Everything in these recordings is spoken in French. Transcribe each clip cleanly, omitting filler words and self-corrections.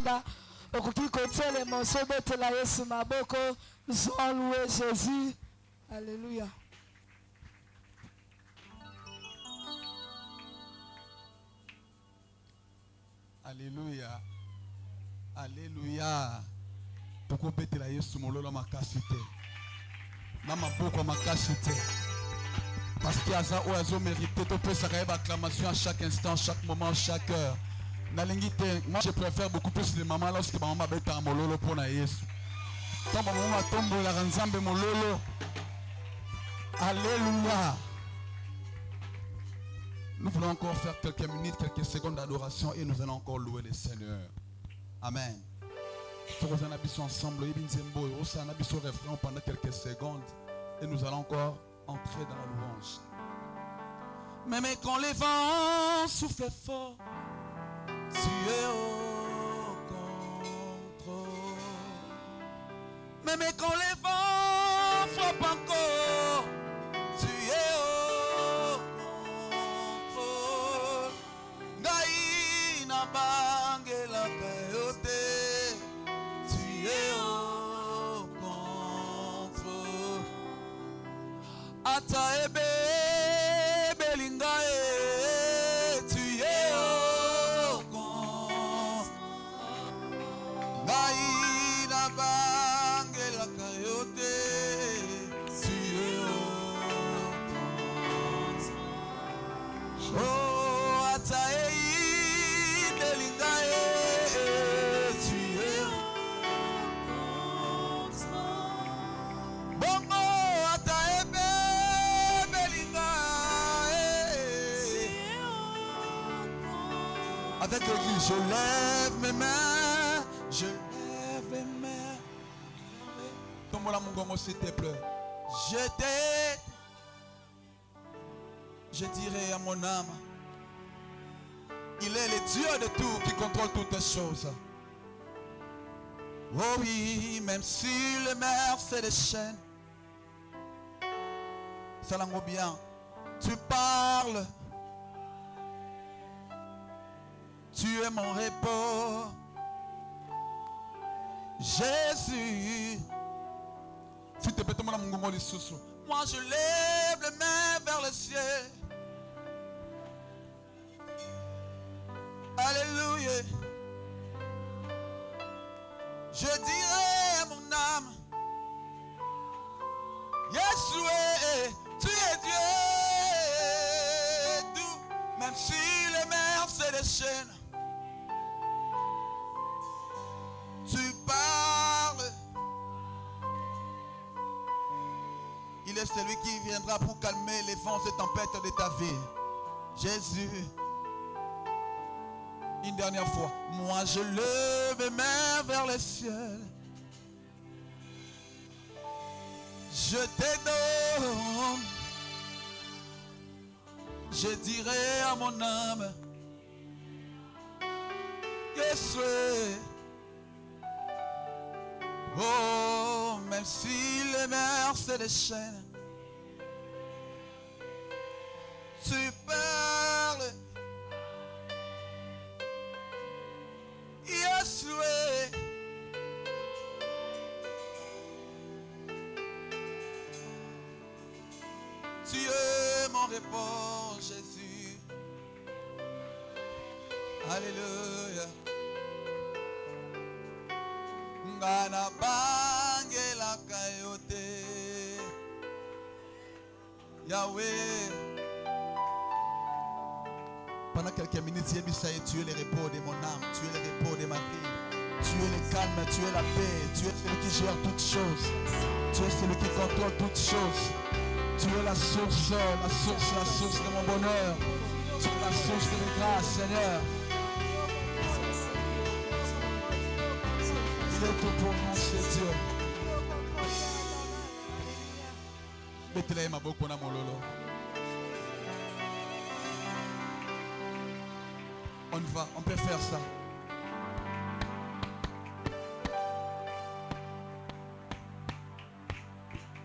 Libanda. Okoki kotelema osobetela Yesu maboko. Nous allons louer Jésus. Alléluia. Alléluia. Alléluia. Pourquoi péter la Yesu mololo makasite? Mama pourquoi makasite? Parce qu'il y a ça où ils ont mérité. Tu peux s'arrêter acclamation à chaque instant, chaque moment, chaque heure. Moi je préfère beaucoup plus les mamans lorsque maman bête à mololo pour na Yesu. Tant maman tombe la ranzambe mololo. Alléluia. Nous voulons encore faire quelques minutes, quelques secondes d'adoration et nous allons encore louer le Seigneur. Amen. Nous allons ensemble, pendant quelques secondes et nous allons encore entrer dans la louange. Même quand les vents soufflent fort, tu es au contrôle. Même quand les vents frappent encore, tu es au contrôle. Gaïna bangela kayote, tu es au contrôle. Ataebe belingae, tu es au contrôle. Gaïna bangela kayote, tu es au contrôle. Oh, ataei belingae, tu es au contrôle. Bongo ataebe belingae. Avec l'église, je lève mes mains, je lève mes mains. Tombe-la mon gomo s'il te plaît. Je dirai à mon âme, il est le Dieu de tout qui contrôle toutes les choses. Oh oui, même si les mers se déchaînent, ça l'en bien. Tu parles, tu es mon repos. Jésus, s'il te plaît, tombe-la mon gomo sous. Moi je lève les mains vers le ciel. Alléluia. Je dirai à mon âme, Yeshua, tu es Dieu. Tout, même si les mers se déchaînent, tu parles. Il est celui qui viendra pour calmer les vents et tempêtes de ta vie. Jésus. Une dernière fois. Moi je lève mes mains vers le ciel. Je te donne. Je dirai à mon âme, Yeshua. Oh, même si les mers se déchaînent, tu parles. Yeshua. Tu es mon repos, Jésus. Alléluia. Ngana bangela kayote. Yahweh. Pendant quelques minutes, tu es le repos de mon âme, tu es le repos de ma vie, tu es le calme, tu es la paix, tu es celui qui gère toutes choses, tu es celui qui contrôle toutes choses, tu es la source de mon bonheur, tu es la source de mes grâces, Seigneur. Il est tout pour nous, c'est Dieu. Mettez-les ma beaucoup dans mon lolo. On va, on peut faire ça.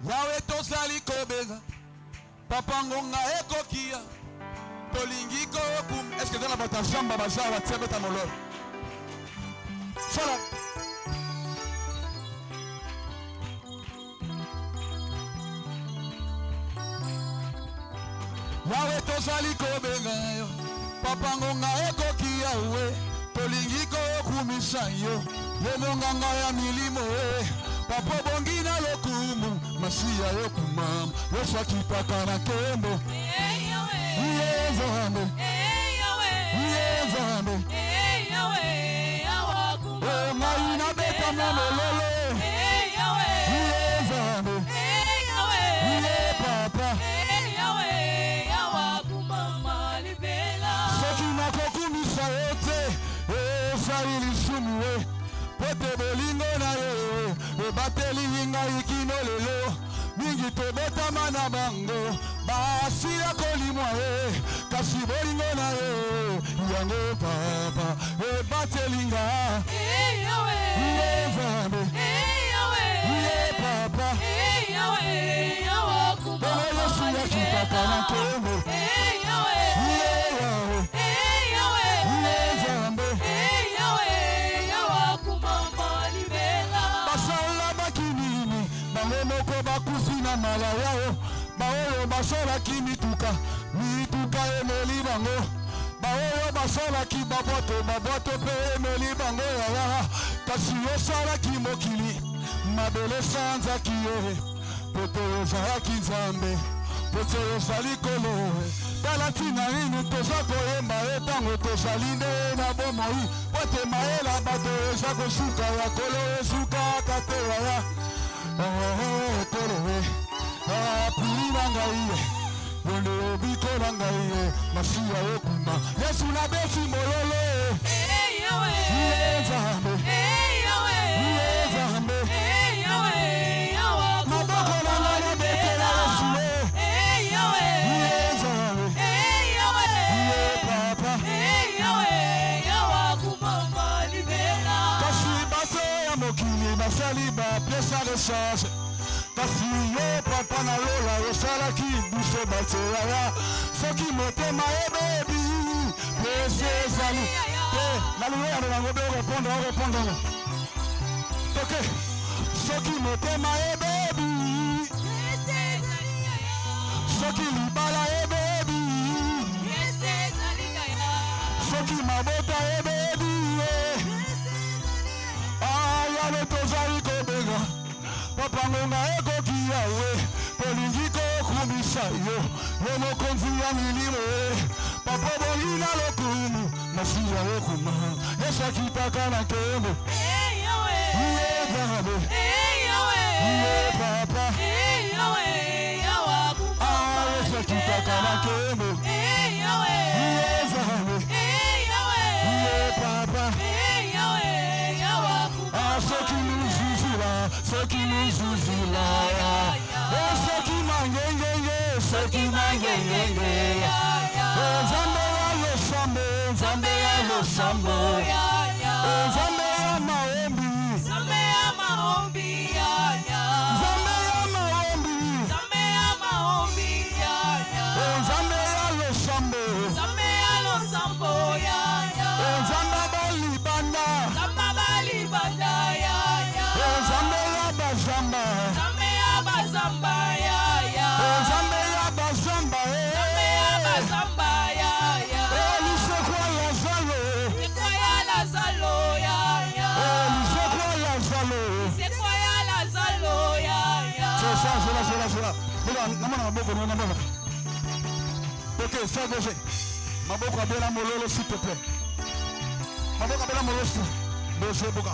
Yahweh tozali kobeza, papa ngonga ekokia, tolingi kokum. Est-ce que dans la bataille jamba baza wa tiabeta mololo? Salam. Yawe tozali kobenga yo papa ngonga ekoki yawe tolingi kokumisa yo ye monganga ya milimo papa bongi na lokumu masiya yo kumama yesu akipaka na kembo Nzambe Nzambe o ngai na beta mololo Nzambe papa kokumisa ete esaili sumue pote bolingo na yo ebateli ngai kino lelo mingi tobotama na bango basila kolimwa kasi bolingo na yo yango papa ebateli nga Nzambe papa bongo yesu yakipaka na kembo bakusina malaya yo baoyo basolaki mituka emeli bango baoyo basolaki baboto mpe emeli bango yaya kasi osalaki mokili mabele sanzaki ye poto ozalaki nzambe poto ozali kolo tala ntina nini toza koyemba etango tozali nde na bomoi pote mayela bato eza kosuka ya kolo esukaka te yaya tolowe apili na ngai yonde obiko na ngai masiya okuma yesu na besi mololo Nzambe Nzambe maboko na ngai na betela yesu Nzambe papa kasi bato ya mokili basali bapiesa rechange kasi yo papa na lola osalaki biso bateya soki motema ebebi pese ezali te nalingeyano nango be orepondre ok soki motema ebebi soki libala ebebi soki mabota ebebi ayale tozali kobenga papa ngonga ekoki yawe tolingi kokumisa yo yo mokonzi ya milimo papa bongi na lokumu masiya okuma yesu akipaka na kembo Nzambe papa yesu akipaka na kembo Nzambe papa soki nous zuzula soki mangengenge Nzambe ya losambo Nzambe ya maombi Nzambe ya maombi Nzambe ya losambo Nzambe balibanda Nzambe ya bazamba Ok, ça gauche. Maboko abela mololo s'il te plaît. Maboko abela mololo s'il te plaît.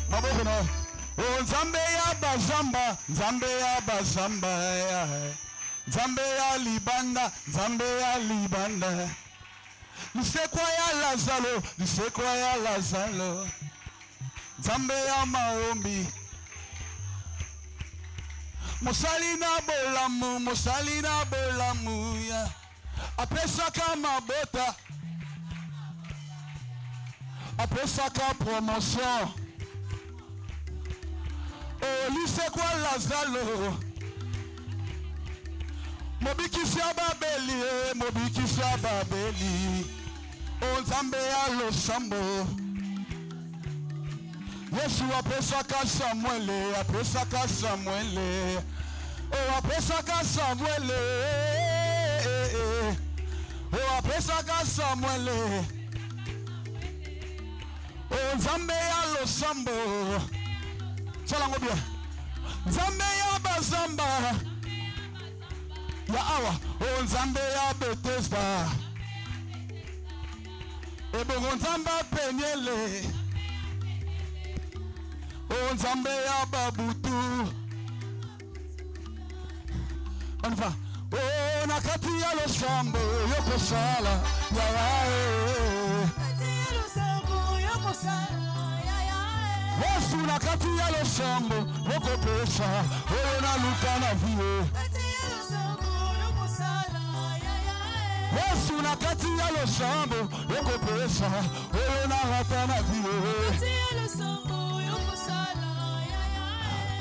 Maboko na. Oh Nzambe ya bazamba, Nzambe ya bazamba. Nzambe ya libanda, Nzambe ya libanda. Lisekwa ya Lazalo. Nzambe ya maombi. Mosali na bolamu ya apesaka mabota apesaka promotion lisekwa Lazalo mobikisi ya Babeli o Nzambe ya losambo Yesu apesaka Samuele, apesaka Samuele. Oh, apesaka Samuele. Oh, apesaka Samuele. Oh, Nzambe ya losambo. Salango bien. Nzambe ya bazamba. Ya awa. Oh, Nzambe ya Bethesda. Ebo Nzambe penyele. Oh, Nzambe ya babutu. On va. Oh, nakati ya losambo yoko sala ya ya. Yesu nakati ya losambo yoko pesa. Oh, na luka na vie. Yesu nakati ya losambo yoko pesa. Oh, na rata na vie.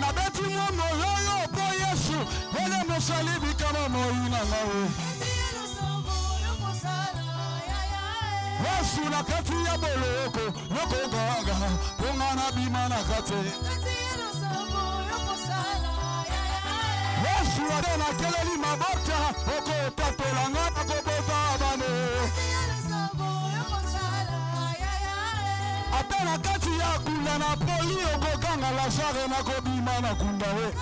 Na beti mwomo yoyo po Yesu wene mosalibi kama moina nawe Yesu na kati ya boloko yoko gaga kungana bima na kate Yesu adena keleli mabota oko tatolanga akobota abane Atena kati ya kula na poli okokanga la sare na kobima na kunda we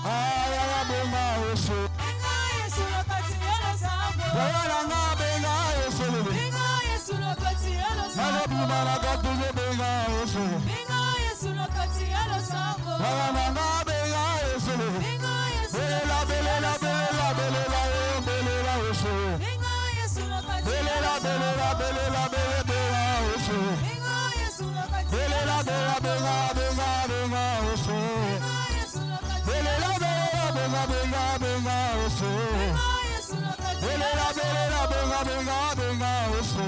Aya ya benga Yesu Benga Yesu na kati ya losambo Aya nga benga Yesu Benga Yesu na kati ya losambo Na kobima na kati ya benga Yesu Benga Yesu na kati ya losambo Aya nga benga Yesu Benga Yesu Belela belela belela belela belela Yesu Benga Yesu na kati ya losambo Belela belela belela Yesu Benga Yesu na kati ya losambo Belela belela belela Yesu Belela benga benga Yesu Belela belela benga benga Yesu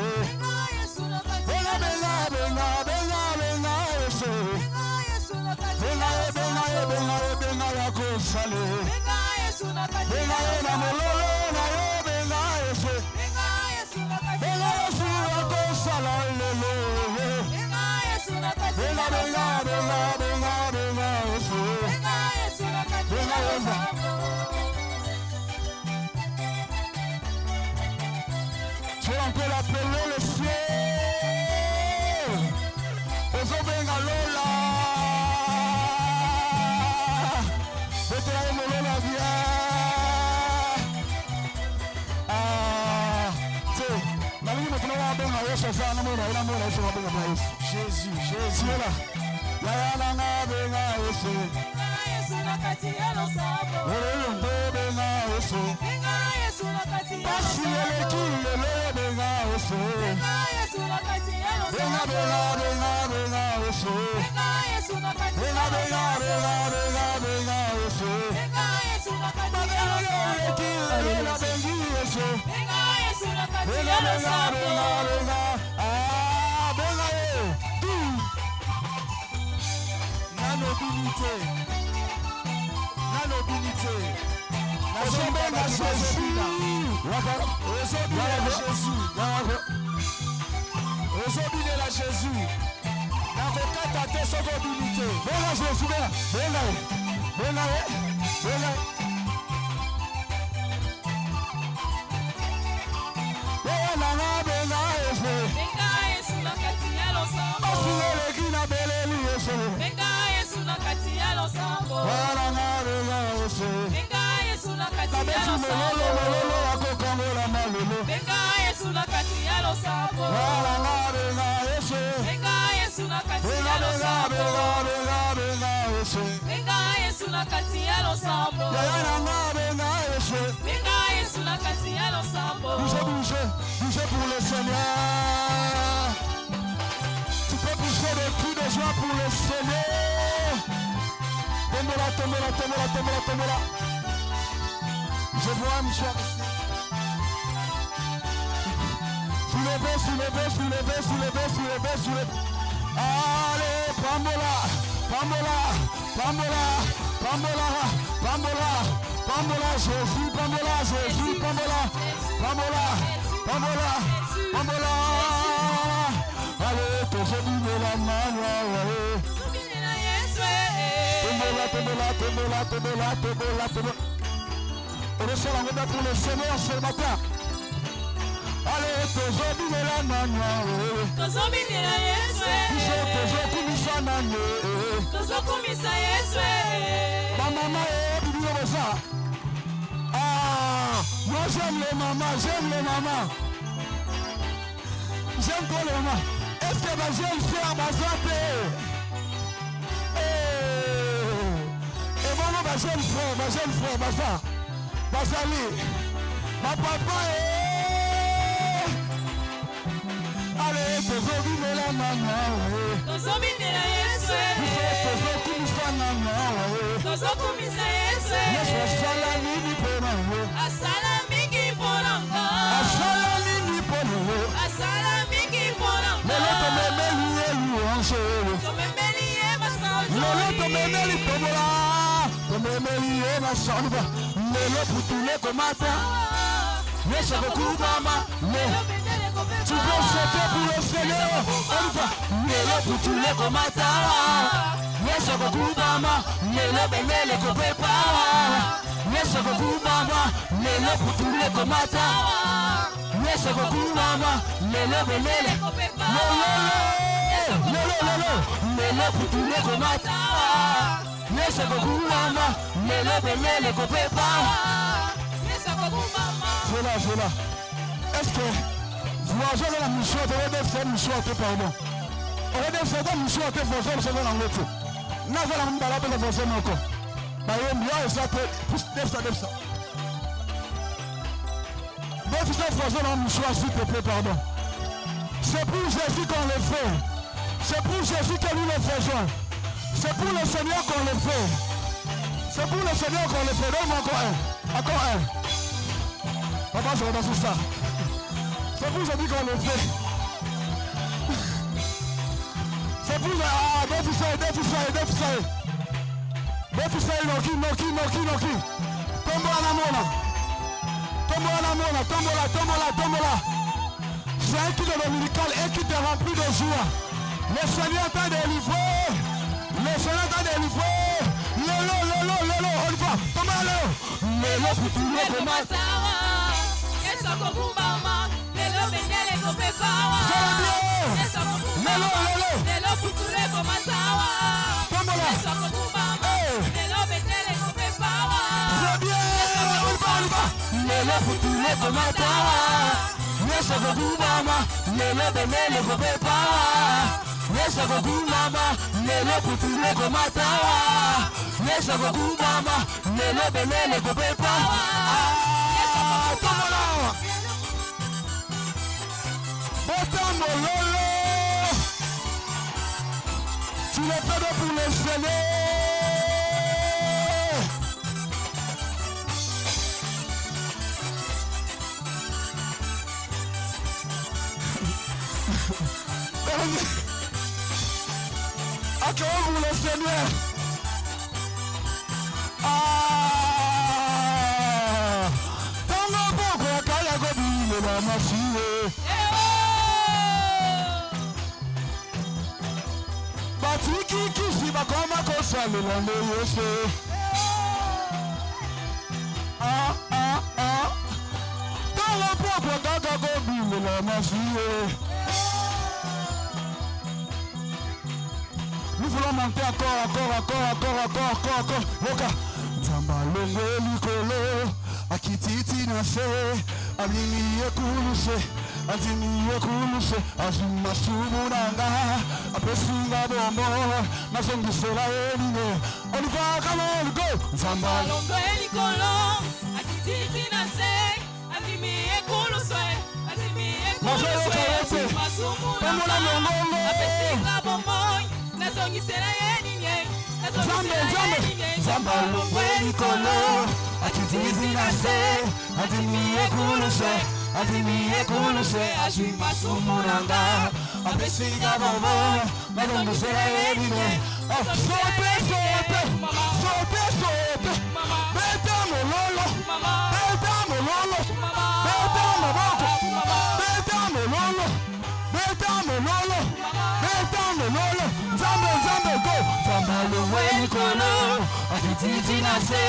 Belela benga benga Yesu Belela benga yako sale Benga na mololo na yo benga Yesu Benga Yesu yako sala lelo Benga benga Yesu Benga Yesu Tu as encore appelé le ciel. Ozo benga lola. Betra lola via. Tu, na lini mtu wa benga Yesu sana mwana ina mwana Yesu wa benga Yesu. Jésus là. Ya na na benga Yesu. Yesu na kati ya losambo. Olo benga Yesu. Benga Yesu na kati ya losambo. Basi ele kile benga Yesu. Benga Yesu na kati ya losambo. Benga benga Yesu. Benga Yesu na kati ya losambo. Benga Yesu. Benga Yesu na kati ya losambo. Benga Yesu. Benga Yesu na kati ya losambo. Ah, benga Yesu. La nobilité. La nobilité. La Jésus. Aujourd'hui la Jésus. La coquette a son nobilité. Benga Jésus. Benga. Benga. Benga. Benga Yesu na kati ya losambo. Benga Yesu na kati ya losambo. Benga Yesu na kati ya losambo. Benga Yesu na kati ya losambo. Benga Yesu na kati ya losambo. Benga Yesu na kati ya losambo. Benga Yesu na kati ya losambo. Bougez pour le Seigneur. Tu peux pousser des cris de joie pour le Seigneur. Tombola. Je vois un monsieur ici. Soulevez. Allez, Pambola, Jésus, Pambola. Allez, tozobinela mwana tombola. On est sur la route pour le Seigneur ce matin. Allez, tozobinela mwana tozobinela Yesu tozokumisa nani tozokumisa Yesu bamama bibilo boza. Moi j'aime les mamans. J'aime trop les mamans. Est-ce que ma jeune frère m'a zappé? Et mon ma jeune frère, Bazali, ma papa allez, tozobinela mama tozobinela Yesu tozokumisa nana tozokumisa Yesu Yesu asala nini mpona yo asala mingi mpona nga asala nini mpona yo asala mingi mpona nga lelo tomemeli ye louange tomemeli ye masango lelo tomemeli tombola tomemeli ye masango lelo putule komata Yesu akokubama tu peux chanter pour le Seigneur on va lelo putule komata Yesu akokubama lelo benele kopepa Yesu akokubama lelo putule komata Yesu akokubama lelo benele lelo putule komata Yesu akokubama lelo benele kopepa Voilà. Est-ce que vous avez la mission de faire une mission de pardon? On va faire une mission de faire une mission de l'autre. Nous allons nous balader la version encore. Bah, il y a ça peut ça. Donc, vous avez fait une mission s'il te plaît, pardon. C'est pour Jésus qu'on le fait. C'est pour Jésus que nous le faisons. C'est pour le Seigneur qu'on le fait. C'est pour le Seigneur qu'on le fait. Donne-moi encore un. Papa, je remercie ça. C'est pour Jésus qu'on le fait. C'est pour le... Defisai, Noki. Tombola. C'est un culte dominical et qui te remplit de joie. Le Seigneur t'a délivré. Lolo, on y va. Tombola. Lelo pour tout le monde. Lelo benele kopepawa Lelo kutule komatawa Yesu akokubama Lelo benele kopepawa Lelo kutule komatawa Yesu akokubama Lelo benele kopepawa Yesu akokubama Lelo kutule komatawa Yesu akokubama Lelo benele kopepawa Mololo, tu le fais pour le Seigneur. Accueillons pour le Seigneur. Dans le bon quoi, quand la gobine est la machine. Batiki bakoma kosalela Yesu. Dans le propre gaga gobine la machine. Nous voulons monter encore. Loka. Zamba longo likolo. Akititi nase. Alimi yekuluse. Azimiye kuluse azima sumunanga apesinga bombo nasongisela eline oliva come on go Zamba longo elikolo akititi nase azimiye kuluse azima sumunanga apesinga bombo nasongisela eline Zamba longo elikolo akititi nase azimiye kuluse Azimiye kuluse azima sumunanga apesinga bombo nasongisela eline sote beta mololo beta likolo akititi na se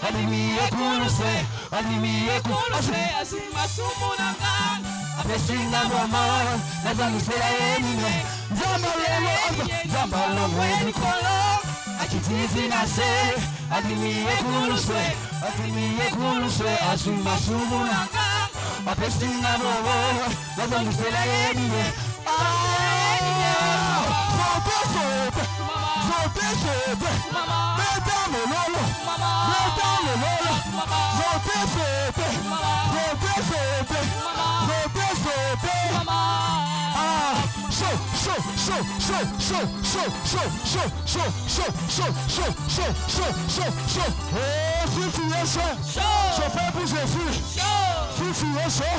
adimi ekuluse adimi ekuluse asimasumu nanga apesinga mama nazangisela yenine nzambalongo likolo akititi na se adimi ekuluse asimasumu nanga apesinga mama nazangisela yenine Si tu es chaud, je fais pour Jésus. Si tu es chaud,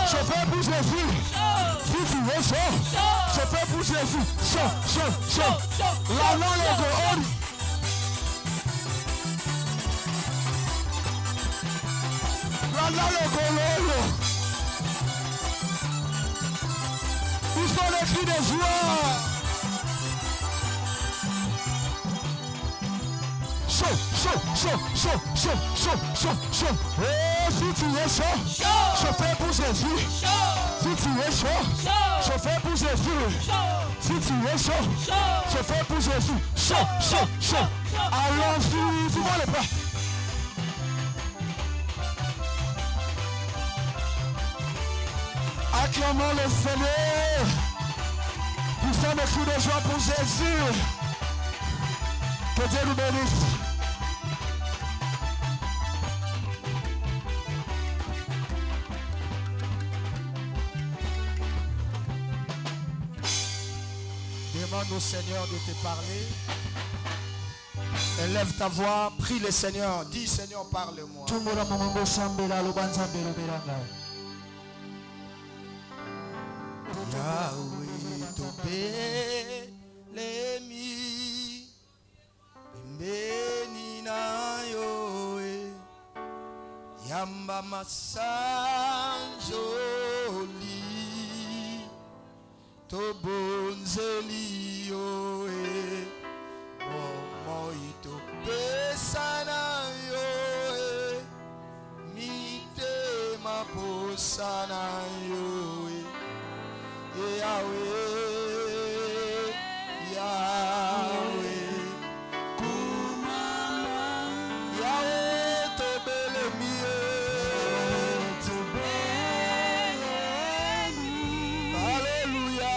je fais pour Jésus. Si tu es chaud, je fais pour Jésus. Chaud. La langue est dehors. La langue est dehors. Ils sont les cris de joie. Chaud. Oh, si tu es chaud, je fais pour Jésus. Si tu es chaud, je fais pour Jésus. Si tu es chaud, je fais pour Jésus. Chaud. Allons-y, dis-moi le pas. Acclamons le Seigneur. Nous sommes des cris de joie pour Jésus. Que Dieu nous bénisse. Demande au Seigneur de te parler. Élève ta voix, prie le Seigneur. Dis Seigneur, parle-moi. Yahweh topelemi pembeni na yoe yamba masanjoli tobonzeli yoe momoi topesa na yoe mitema posa na yoe Yahweh, tobelemi, Alléluia.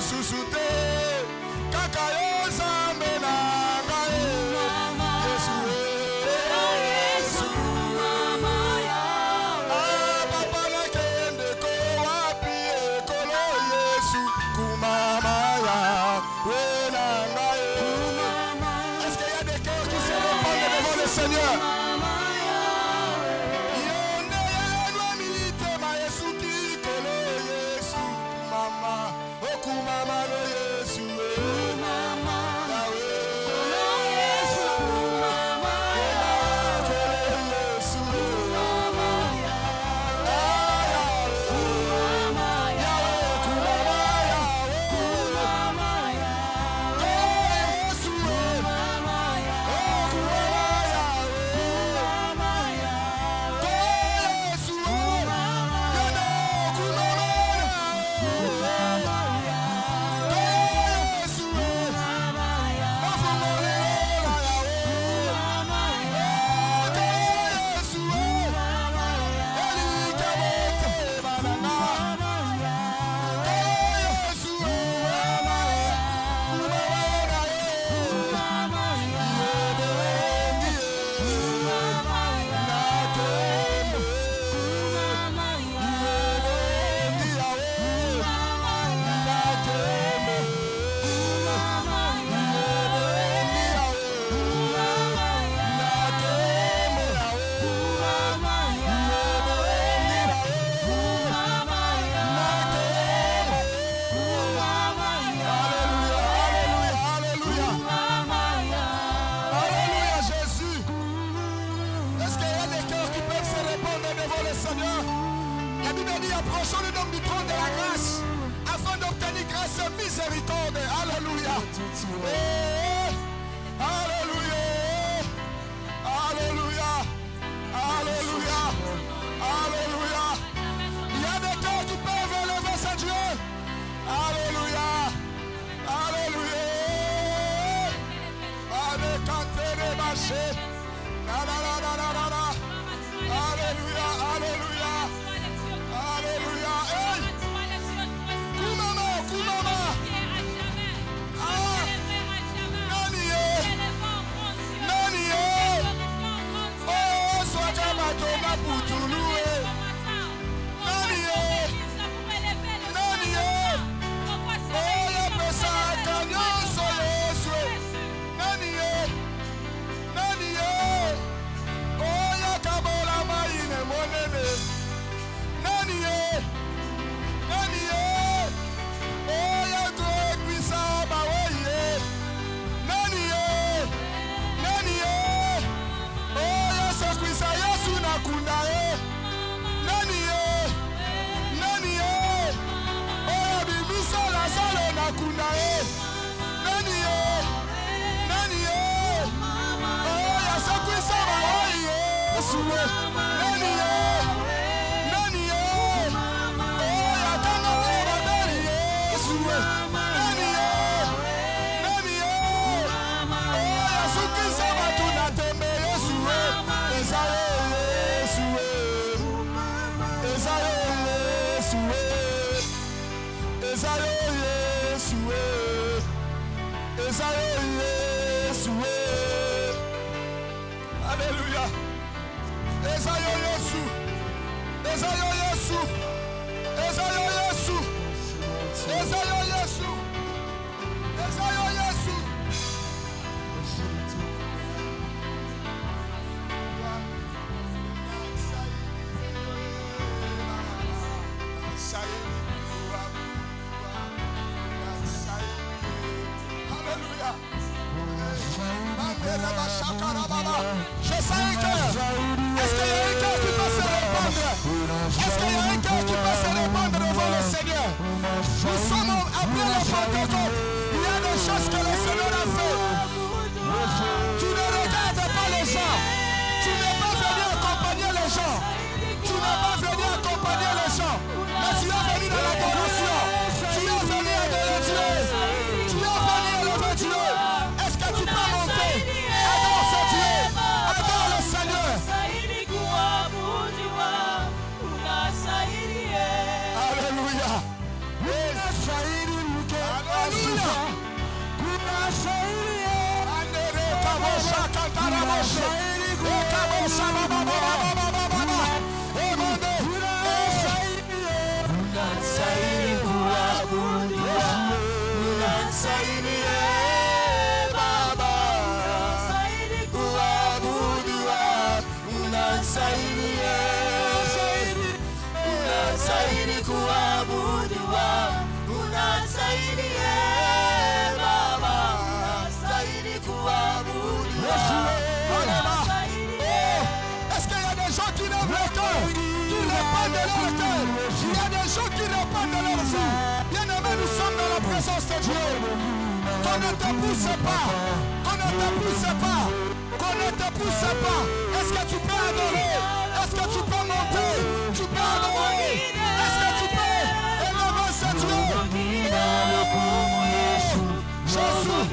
lisusu te kaka yo nzambe na ngai Yesu papa nakende ko wapi ekolo Yesu kumama ya we na ngai. Est-ce qu'il y a des cœurs qui se répandent devant le Seigneur? Miséricorde, alléluia. Alléluia. Alléluia. Alléluia. Alléluia. Il y a des cœurs qui peuvent élever ce Dieu. Alléluia. Alléluia. Avec un terre marché. Alléluia. Alléluia. Alléluia. Hey. Kumama. Alléluia. Esayo Yesu. Esayo Yesu. Esayo Yesu. Esayo Yesu. Esayo Yesu. Alléluia. Je sens un cœur. Est-ce qu'il y a un cœur qui peut se répandre? Est-ce qu'il y a un cœur qui peut se répandre devant le Seigneur? Nous sommes après la Pentecôte. Il y a des choses que le Seigneur a fait. Tu ne regardes pas les gens. Tu n'es pas venu accompagner les gens. Tu n'es pas venu accompagner les gens. Mais tu es venu dans l'adoration. Tu es venu adorer Dieu. Tu es venu élever Dieu. Est-ce que tu peux monter? Adore ce Dieu. Adore le Seigneur. Alléluia. Est-ce qu'il y a des gens qui lèvent le cœur, qui répandent de leur cœur? Il y a des gens qui répandent de leur vie. Bien-aimés, nous sommes dans la présence de Dieu. Qu'on ne te pousse pas, qu'on ne te pousse pas, qu'on ne te pousse pas. Est-ce que tu peux adorer? Est-ce que tu peux monter? Tu peux adorer? Est-ce que tu peux élever ce Dieu? Jésus,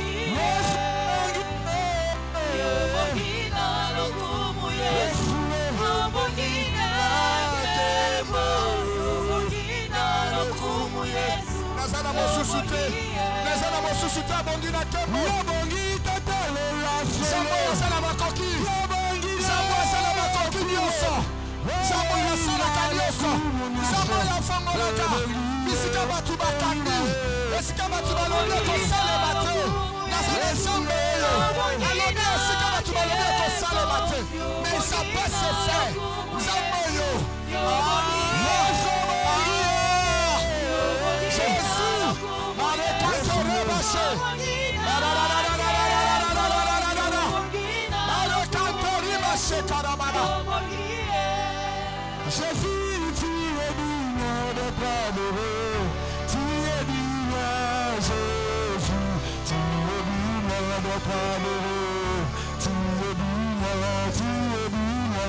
nazana mosusu te abongi na tembo nzambo asala makoki nzambo asala makoki nyonso nzambo yasalaka nyonso nzambo yafongolaka bisika bato bakandi esika bato balobi ekosalema te nazana nzambe oyo alobi esika bato balobi ekosalema te mais ça peut se faire nzambe oyo Jésus, tu es digne d'être adoré, tu es digne, Jésus, tu es digne d'être adoré, tu es digne, tu es digne.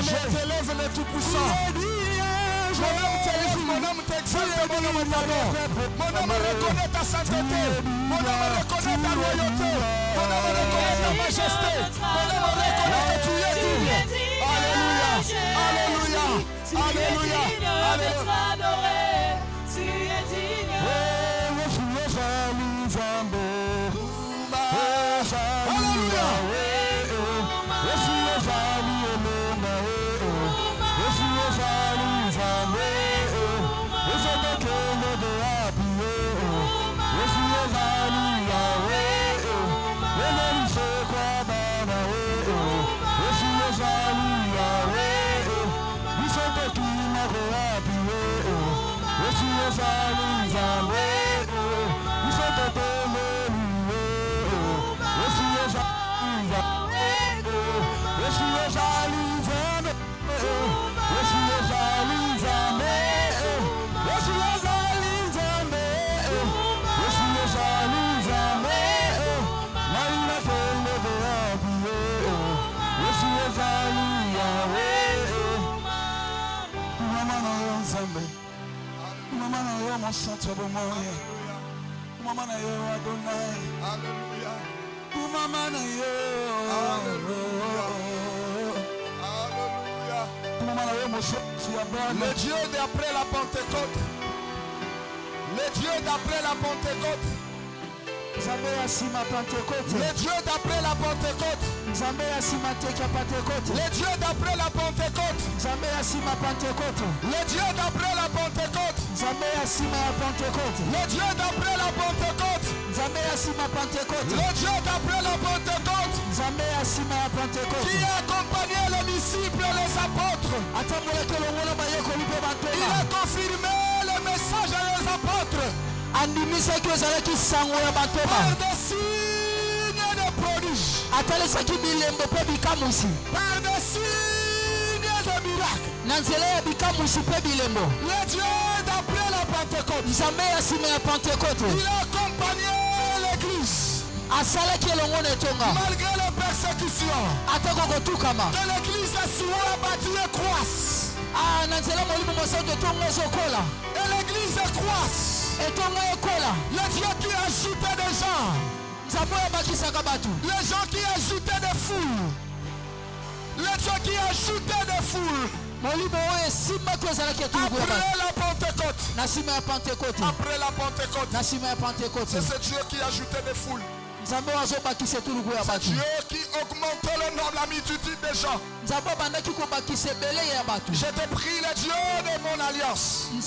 Je t'élève le Tout-Puissant. Mon homme t'exalte, mon homme t'adore. Mon homme reconnaît ta sainteté. Mon homme reconnaît ta royauté. Mon homme reconnaît ta majesté. Mon homme reconnaît que tu es digne. Alléluia. Alléluia. Alléluia. Alléluia. Tu es digne. Alléluia. Le Dieu d'après la Pentecôte. Le Dieu d'après la Pentecôte. Le Dieu d'après la Pentecôte. Le Dieu d'après la Pentecôte. Le Dieu d'après la Pentecôte. Le Dieu d'après la Pentecôte. Le Dieu d'après la Pentecôte. Qui a accompagné les disciples et les apôtres. Il a confirmé le message des apôtres. Par des signes de prodiges. Par des signes de miracles. Le Dieu d'après la Pentecôte. Il a accompagné l'église. Malgré les persécutions, que l'église soit bâtie et croisse. Et l'église croisse. Le Dieu qui ajoutait des gens. Les gens qui ajoutaient des foules. Le Dieu qui ajoutait des foules. Après la Pentecôte. Après la Pentecôte. C'est ce Dieu qui ajoutait des foules. C'est Dieu qui augmentait le nombre, la multitude des gens. Je te prie, le Dieu de mon alliance. Le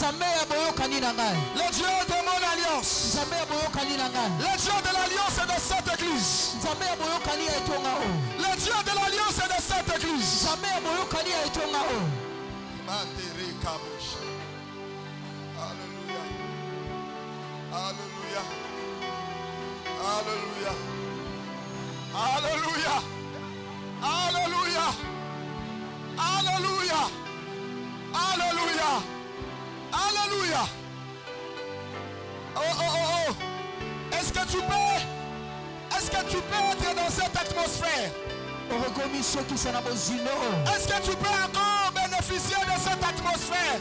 Dieu de mon alliance. Le Dieu de l'alliance de cette église. Le Dieu de l'alliance de cette église. Alléluia. Alléluia. Alléluia. Alléluia. Alléluia. Alléluia. Alléluia. Oh. Est-ce que tu peux être dans cette atmosphère? Est-ce que tu peux encore bénéficier de cette atmosphère?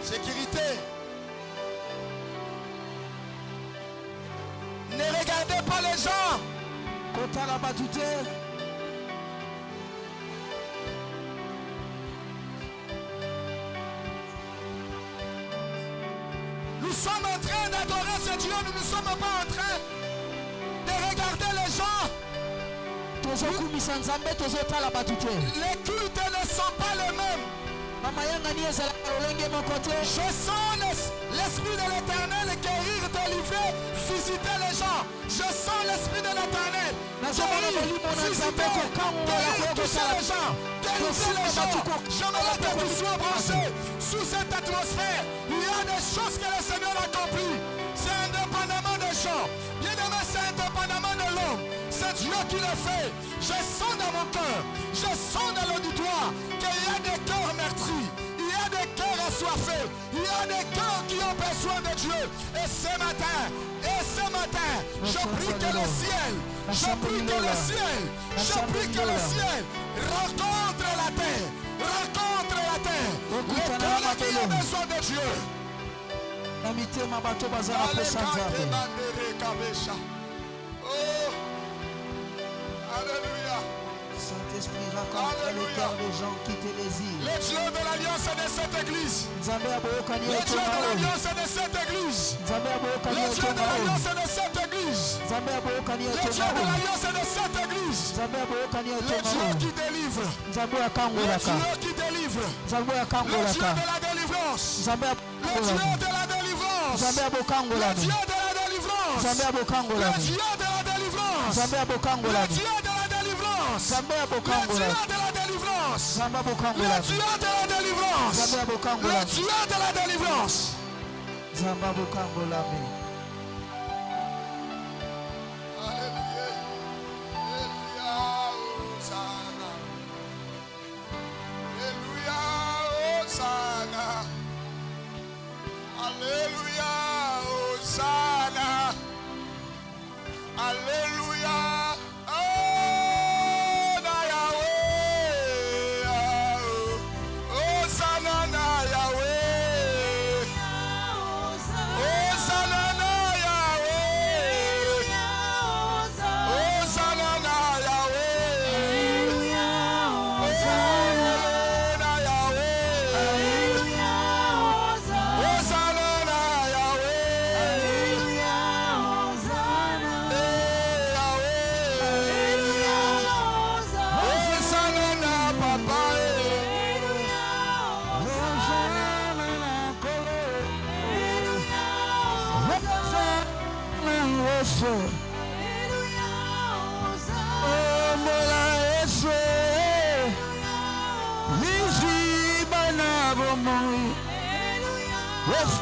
Sécurité. Ne regardez pas les gens. Nous sommes en train d'adorer ce Dieu. Nous ne sommes pas en train de regarder les gens. Les cultes ne sont pas les mêmes. Je sens l'esprit de l'Éternel guérir, délivrer, visiter les gens. Je sens l'esprit de l'Éternel guérir, visiter, guérir, toucher les gens, délivrer les gens. J'aimerais que tu sois branché sous cette atmosphère. Il y a des choses que le Seigneur accomplit. C'est indépendamment des gens. Bien aimé, c'est indépendamment de l'homme. C'est Dieu qui le fait. Je sens dans mon cœur, je sens dans l'auditoire qu'il y a des cœurs meurtris. Il y a des cœurs assoiffés. Il y a des cœurs qui ont besoin de Dieu. Et ce matin, je prie que le ciel, rencontre la terre. Les cœurs qui ont besoin de Dieu. Oh, alléluia. Saint-Esprit, raconte le cœur des gens qui te désirent. Le Dieu de l'alliance de cette église. Le Dieu de l'alliance de cette église. Le Dieu de l'alliance de cette église. Le Dieu de l'alliance de cette église. Le Dieu qui délivre. Le Dieu qui délivre. Le Dieu de la délivrance. Le Dieu de la délivrance. Le Dieu de la délivrance. Le Dieu de la délivrance. Le Dieu de la délivrance. Le Dieu de la délivrance. Le Dieu de la délivrance. Le Dieu de la délivrance. Le Dieu de la délivrance. Alléluia. Alléluia. Hosanna. Alléluia. Hosanna. Alléluia. Yes,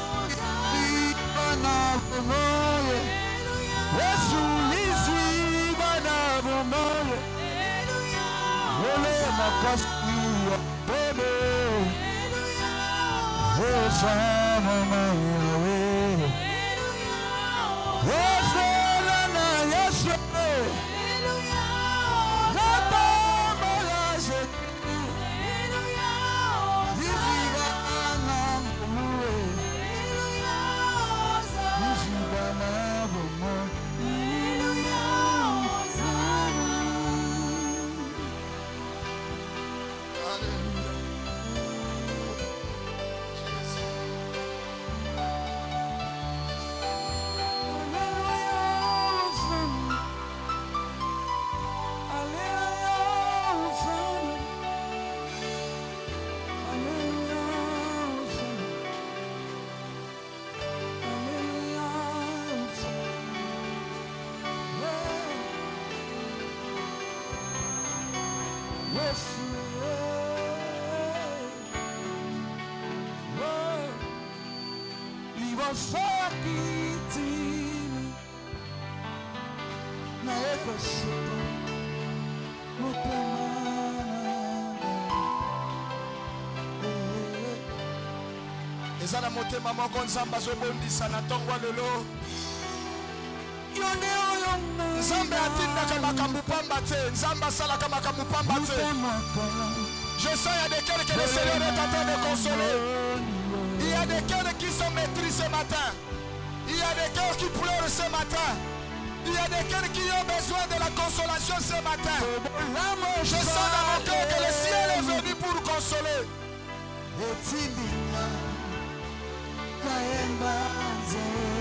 ezala motema moko nzambe azobondisa na ntongo lelo nzambe atindaka makambo pamba te nzambe asalaka makambo pamba te. Je sens il y a des cœurs que le Seigneur est en train de consoler. Il y a des cœurs qui sont maîtris ce matin. Il y a des cœurs qui pleurent ce matin. Il y a des cœurs qui ont besoin de la consolation ce matin. Je sens dans mon cœur que le ciel est venu pour consoler.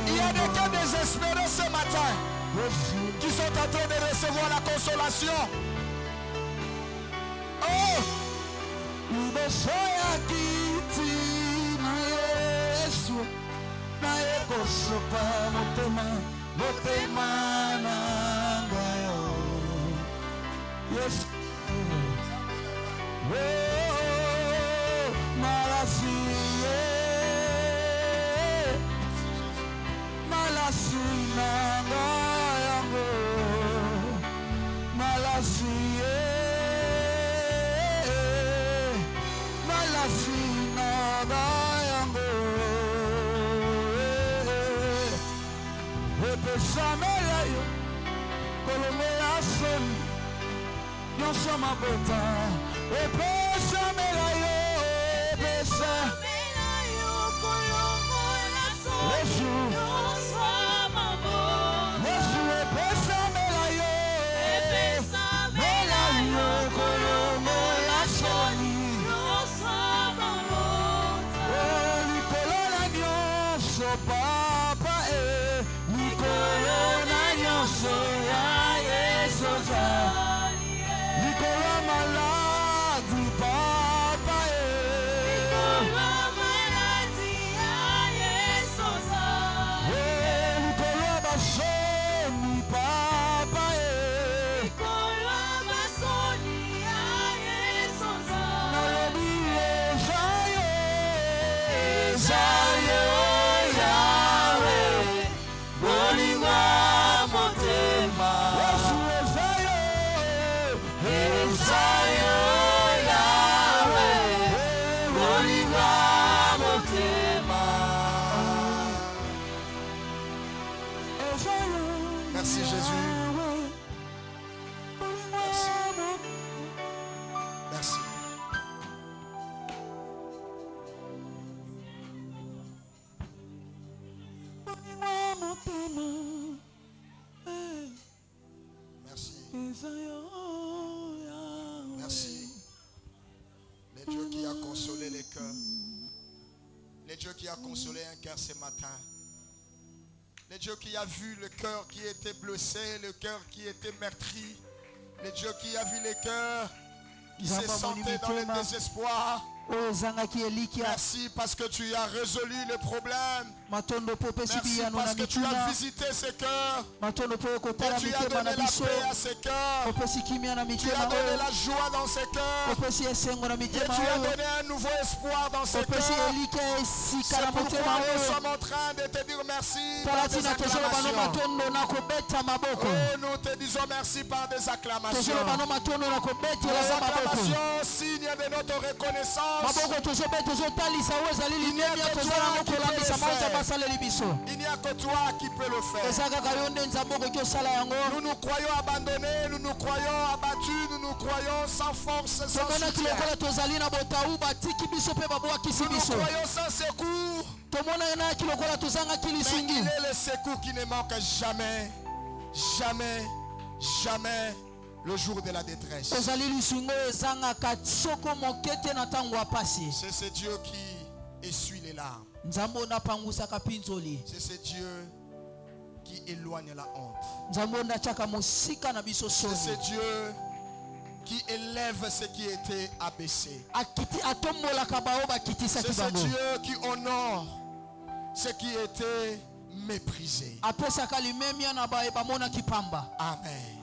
Il y a des cœurs désespérés ce matin qui sont en train de recevoir la consolation. Oh! Yes. Merci Jésus. Merci. Merci. Merci. Merci. Le Dieu qui a consolé les cœurs. Le Dieu qui a consolé un cœur ce matin. Le Dieu qui a vu le cœur qui était blessé, le cœur qui était meurtri. Le Dieu qui a vu les cœurs qui se sentaient dans le désespoir. Merci parce que tu as résolu le problème. Merci parce que tu as visité ces cœurs. Et tu as donné la paix à ces cœurs. Tu as donné la joie dans ces cœurs. Et tu as donné un nouveau espoir dans ces cœurs. C'est pourquoi nous sommes en train de te dire merci par des acclamations. Oh, nous te disons merci par des acclamations. Les acclamations, signe de notre reconnaissance. Il n'y a que toi qui peux le faire. Nous nous croyons abandonnés, nous nous croyons abattus, nous nous croyons sans force, sans soutien. Nous nous croyons sans secours. Mais il est le secours qui ne manque jamais, jamais, jamais le jour de la détresse. C'est ce Dieu qui essuie les larmes. C'est ce Dieu qui éloigne la honte. C'est ce Dieu qui élève ce qui était abaissé. C'est ce Dieu qui honore ce qui était méprisé. Amen.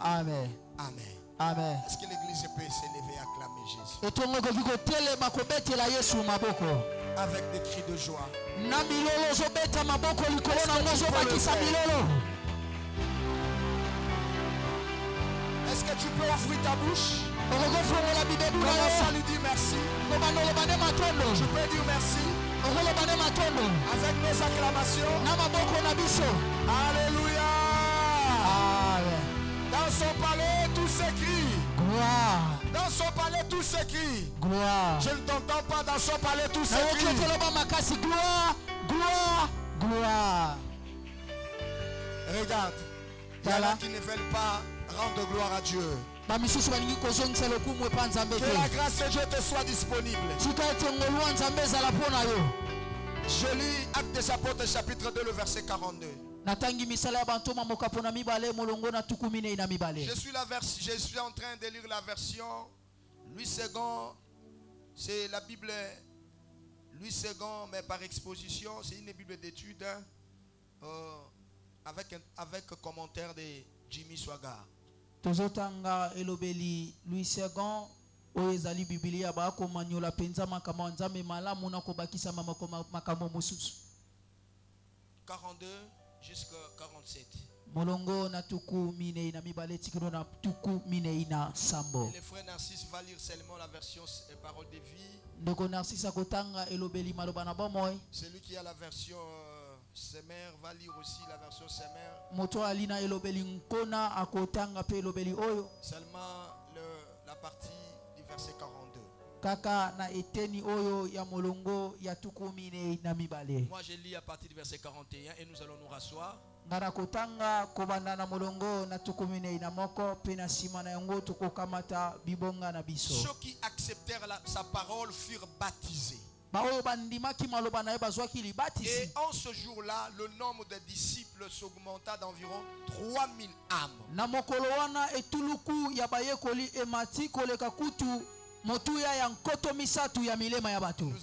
Amen. Amen. Amen. Est-ce que l'église peut s'élever et acclamer Jésus avec des cris de joie? Est-ce que tu peux ouvrir ta bouche? Commence à lui dire merci. Tu peux dire merci avec nos acclamations. Alléluia. Dans son palais, tout s'écrit. Dans son palais, tout s'écrit. Je ne t'entends pas. Dans son palais, tout s'écrit. Regarde. Il y en a qui ne veulent pas rendre gloire à Dieu. Que la grâce de Dieu te soit disponible. Je lis Actes des Apôtres chapitre 2 le verset 42. Je suis en train de lire la version Louis II. C'est la Bible Louis II, mais par exposition. C'est une Bible d'études avec commentaire de Jimmy Swaggart. Tozotanga elobeli Louis II oyo ezali Biblia bakomanyola penza makambo nzambe malamu na kobakisa makambo mosusu. 42 jusqu'à 47. Molongo na tuku mine na mibale tikino na tuku mine ina sambo. Le frère Narcisse va lire seulement la version parole de vie. Ndeko Narcisse akotanga elobeli maloba na bomoy. Celui qui a la version Semer va lire aussi la version Semer. Moto alina elobeli nkona akotanga pe elobeli oyo. Seulement la partie du verset 42. Kaka na eteni oyo ya molongo ya tuku mine na mibale. Moi je lis à partir du verset 41 et nous allons nous rasseoir. Ngara kotanga kobanda na molongo na tuku mine na moko pe na sima na yango tukokamata bibonga na biso. Ceux qui acceptèrent sa parole furent baptisés. Et en ce jour-là, le nombre de disciples s'augmenta d'environ 3000 âmes. Nous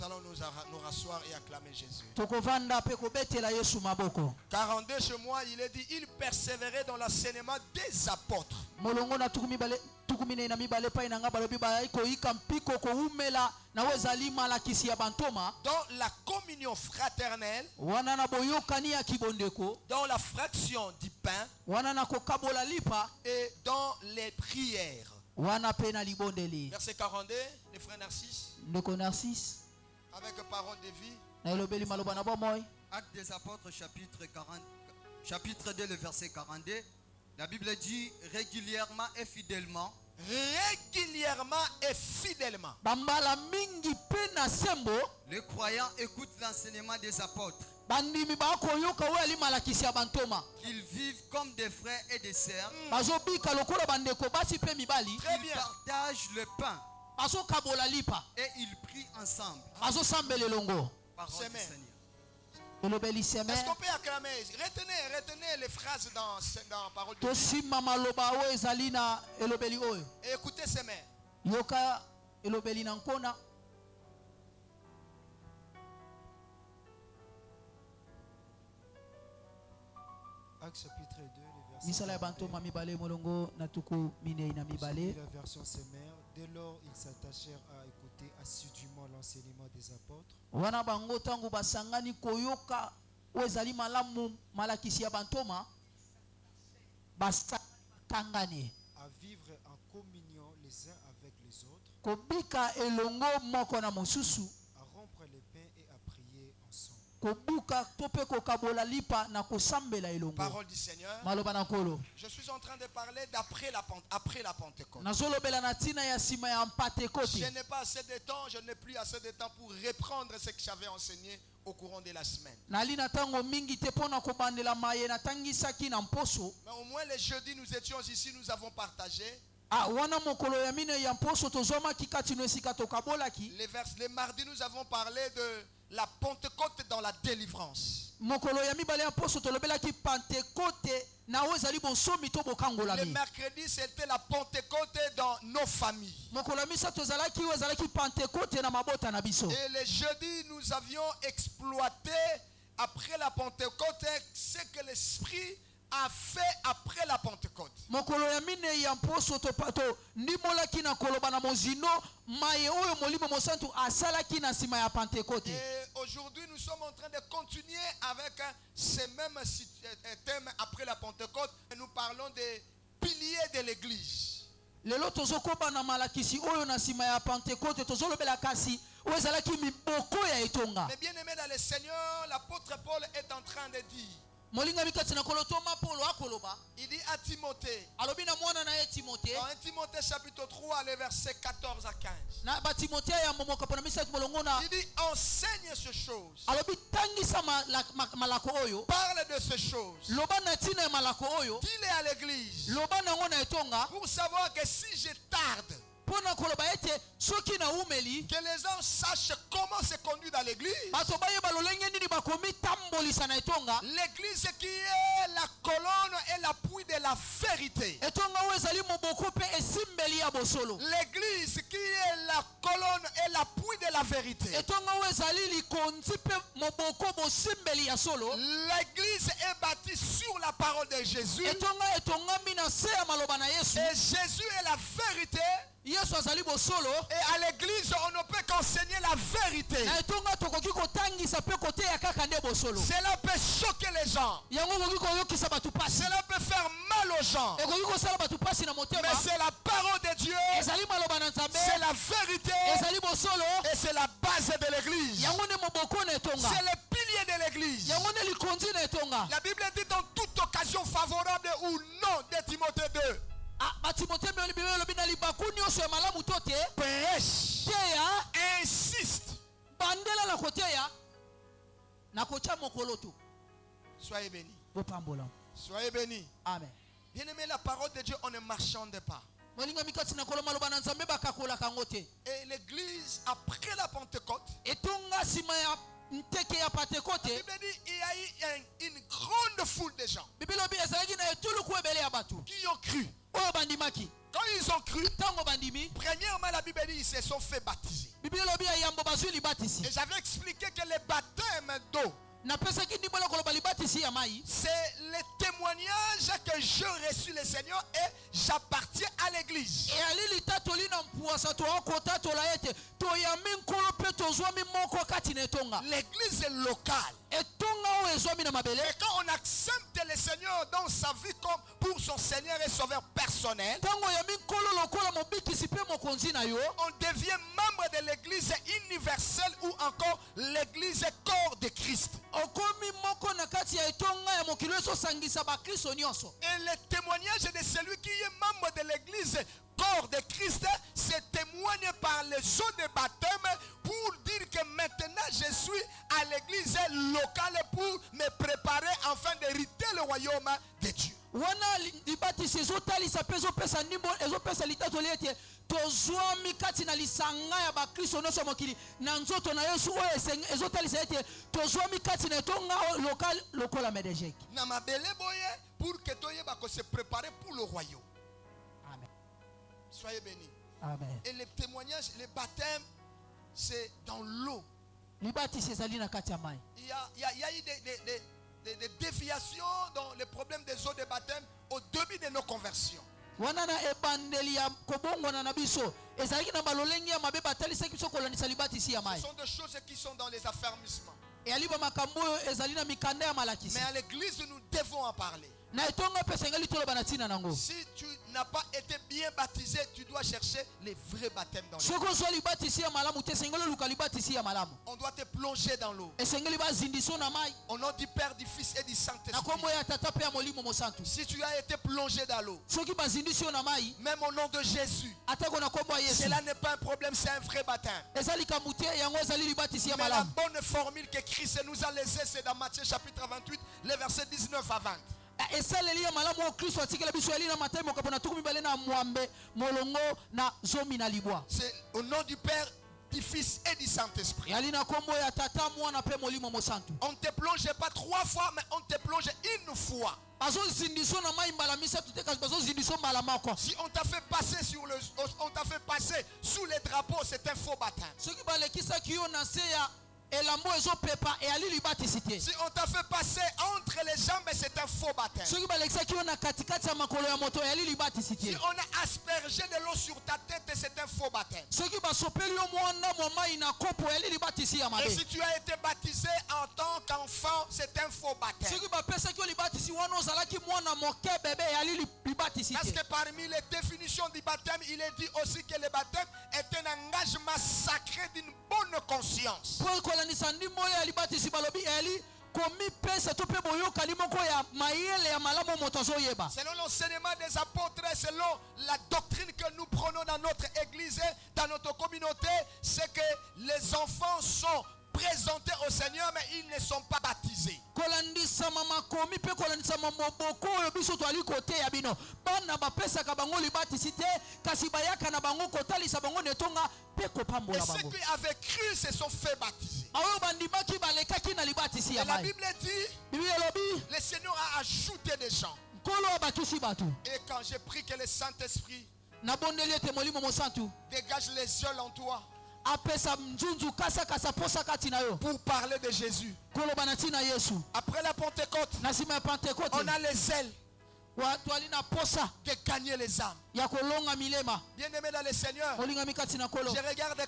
allons nous rasseoir et acclamer Jésus. 42 chez moi, il est dit, il persévérait dans l'enseignement des apôtres. Dans la communion fraternelle, dans la fraction du pain et dans les prières. Verset 42, le frère Narcisse. Avec parole de vie. Actes des Apôtres chapitre 2 le verset 42. La Bible dit régulièrement et fidèlement. Les croyants écoutent l'enseignement des apôtres. Qu'ils vivent comme des frères et des sœurs. Ils partagent le pain. Et ils prient ensemble. Parole du Seigneur. Est-ce qu'on peut acclamer? Retenez les phrases dans parole de Dieu. Et écoutez ces mains. Actes chapitre 2, le verset misala ya 42. bantoma mibale molongo na tuku minei na J'ai mibale. lu la version Semère. Dès lors, ils s'attachèrent à écouter assidûment l'enseignement des apôtres. Wana bango tangu basangani koyoka oyo ezali malamu malakisi ya bantoma basangani À vivre en communion les uns avec les autres, kobika elongo moko na mosusu, à rompre les pains et à prier ensemble. kobuka to mpe kokabola lipa na kosambela elongo. Parole du Seigneur. Maloba na nkolo Je suis en train de parler d'après après la Pentecôte. nazolobela na ntina ya nsima ya mpatekoti. Je n'ai pas assez de temps, je n'ai plus assez de temps pour reprendre ce que j'avais enseigné au courant de la semaine. nali na ntango mingi te mpo na kobandela maye natangisaki na mposo. Mais au moins le jeudi, nous étions ici, nous avons partagé Wana mokolo ya mine ya mposo tozwamaki kati no esika tokabolaki. les mardis, nous avons parlé de la Pentecôte dans la délivrance. Mokolo ya mibale ya mposo tolobelaki pentekote na oyo ezali bonsomi to Le bokangolami. mercredi, c'était la Pentecôte dans nos familles. Mokolo ya misato ezalaki oyo ezalaki pentekote na mabota na biso. Et le jeudi, nous avions exploité après la Pentecôte ce que l'Esprit a fait après la Pentecôte. Mokolo ya mine ya mposo to ndimolaki na koloba na mozino maye oyo molimo mosantu asalaki na nsima ya pentekote. Et aujourd'hui, nous sommes en train de continuer avec ces mêmes thèmes après la Pentecôte. Et nous parlons des piliers de l'Église. Lelo tozokoba na malakisi oyo na nsima ya pentekote tozolobela kasi oyo ezalaki miboko ya etonga. Mais bien aimé dans le Seigneur, l'apôtre Paul est en train de dire, Molinga mikati na kolotoma Paulo akoloba. il dit à Timothée, Alobi na mwana na ye Timote. dans 1 Timothée chapitre 3, les versets 14 à 15. Na ba Timote ya momoka pona misaki molongo na. Il dit, enseigne ces choses. Alobi tangisa malako oyo. Parle de ces choses. Loba na tina ya malako oyo. Dis-les à l'église. Loba na ngo na etonga. Pour savoir que si je tarde, Pona koloba ete soki na umeli. que les gens sachent comment se conduire dans l'église. Bato baye balolenge nini bakomi tambolisa na etonga. L'église qui est la colonne et l'appui de la vérité. Etonga oyo ezali moboko pe esimbeli ya bosolo. L'église qui est la colonne et l'appui de la vérité. Etonga oyo ezali likonzi pe moboko bosimbeli ya solo. L'église est bâtie sur la parole de Jésus. Etonga etongami na se ya maloba na Yesu. Et Jésus est la vérité. Yesu azali bosolo. Et à l'église, on ne peut qu'enseigner la vérité. Na etonga tokoki kotangisa pe koteya kaka nde bosolo. Cela peut choquer les gens. Yango koki koyokisa bato pasi. Cela peut faire mal aux gens. Ekoki kosala bato pasi na motema. Mais c'est la parole de Dieu. Ezali maloba na Nzambe. C'est la vérité. Ezali bosolo. Et c'est la base de l'église. Yango ne moboko na etonga. C'est le pilier de l'église. Yango ne likonzi na etonga. La Bible dit dans toute occasion favorable ou non de Timothée 2. Batimote elobi na libaku nyonso ya malamu to te. Prêche. Teya. Insiste. Bandela na koteya. Na kocha mokolo to. Soyez bénis. Bopambola. Soyez bénis. Amen. Bien aimé, la parole de Dieu, on ne marchande pas. Molinga mikati na koloma loba na Nzambe bakakola kango te. Et l'église, après la Pentecôte, Etonga sima ya nteke ya la Pentekote. Bible dit il y a eu une grande foule de gens Bibelo bi ezalaki na etuluku ebele ya bato. qui ont cru. Oyo bandimaki. Quand ils ont cru, Tango bandimi. premièrement, la Bible dit ils se sont fait baptiser. Bibelo bi ayambo bazwi libatisi. Et j'avais expliqué que le baptême d'eau, Napesaki ndimbola koloba libatisi ya mai. c'est le témoignage que je reçu le Seigneur et j'appartiens à l'église. E alili tatoli na mpuasa to akota to la ete to yami nkolo pe to zwami moko kati na etonga. L'église est locale. Etonga o ezwami na mabele. Et quand on accepte le Seigneur dans sa vie comme pour son Seigneur et Sauveur personnel, Tango yami nkolo lokola mobikisi pe mokonzi na yo. on devient membre de l'église universelle ou encore l'église corps de Christ. Okomi moko na kati ya etonga ya mokilo esosangisa bakristo nyonso. Et le témoignage de celui qui est membre de l'église corps de Christ se témoigne par les eaux de baptême pour dire que maintenant je suis à l'église locale pour me préparer afin d'hériter le royaume de Dieu. Wana libatisi ezotalisa pe ezopesa ndimbo ezopesa litatoli ete tozwami kati na lisanga ya bakristo nyonso ya mokili na nzoto na Yesu oyo ezotalisa ete tozwami kati na etonga lokal lokola medejeki. Na mabele boye pour que toyeba ko se préparer pour le royaume. Amen. Soyez bénis. Amen. Et le témoignage, le baptême, c'est dans l'eau. Libatisi ezali na kati ya mai. Il y a eu des déviations dans les problèmes des eaux de baptême au début de nos conversions. wana na ebandeli ya kobongwana na biso ezalaki na balolenge ya mabe batalisaki biso kolonisa libatisi ya Ce mai sont des choses qui sont dans les affermissements. eyali bamakambo oyo ezali na mikanda ya malakisi Mais à l'église, nous devons en parler. na etonga mpe esengeli toloba na ntina nango Si tu n'as pas été bien baptisé, tu dois chercher les vrais baptêmes dans l'eau. soki ozwa libatisi ya malamu te esengeli oluka libatisi ya malamu On doit te plonger dans l'eau. esengeli bazindisa na mai Au nom du Père, du Fils et du na Saint-Esprit. nkombo ya tata mpe ya molimo mosantu Si tu as été plongé dans l'eau, soki bazindisi yo na mai même au nom de Jésus, atako na nkombo ya yesu cela n'est pas un problème, c'est un vrai baptême. eza likambo te yango ezali libatisi ya Mais la malamu bonne formule que Christ nous a laissée, c'est dans Matthieu chapitre 28, les versets 19 à 20. esaleli ya malamu oyo kristo atikela biso yali na matayi mokapo na 22 na mwambe molongo na 10 na libwa C'est au nom du Père, du Fils et du Saint-Esprit. yali na nkombo ya tata mwana mpe molimo mosantu On ne te plonge pas 3 fois, mais on te plonge une fois. bazozindisa na mai mbala misatu te kasi bazozindisa mbala moko Si on t'a fait passer on t'a fait passer sous les drapeaux, c'est un faux baptême. soki balekisaki yo na se ya elambo ezopepa eyali libatisi te Si on t'a fait passer entre les jambes, c'est un faux baptême. soki balekisaki yo na katikati ya makolo ya moto eyali libatisi Si te on a aspergé de l'eau sur ta tête, c'est un faux baptême. soki basopeli yo mwanda mwa mai na kopo eyali libatisi ya Et mabe si tu as été baptisé en tant qu'enfant, c'est un faux baptême. soki bapesaki yo libatisi wana ozalaki mwana moke bebe eyali libatisi Parce te que parmi les définitions du baptême, il est dit aussi que le baptême est un engagement sacré d'une bonne conscience. po kolandisa ndimbo oyo ya libatisi balobi eyali komipesa to mpe boyokani moko ya mayele ya malamu moto azoyeba Selon l'enseignement des apôtres, selon la doctrine que nous prenons dans notre église, dans notre communauté, c'est que les enfants sont présentés au Seigneur, mais ils ne sont pas baptisés. kolandisama makomi mpe kolandisama moboko oyo biso twali koteya bino bana bapesaka bango libatisi te kasi bayaka na bango kotalisa bango netonga mpe Et kopambola ceux bango qui avaient cru se sont fait baptiser. oyo bandimaki balekaki na libatisi Et ya la mai Bible dit, bibi elobi le Seigneur a ajouté des gens. nkolo abakisi bato Et quand j'ai pris que le Saint-Esprit nabondeli ete molimo mosantu dégage les yeux en toi apesa nzunzu kasakasa posa kati na yo pour parler de Jésus. koloba na ntina yesu Après la Pentecôte, na nsima ya pentekote on a les ailes twali na posa de gagner les âmes. ya kolonga milema Bien-aimés dans le Seigneur, olingami kati na kolo je regarde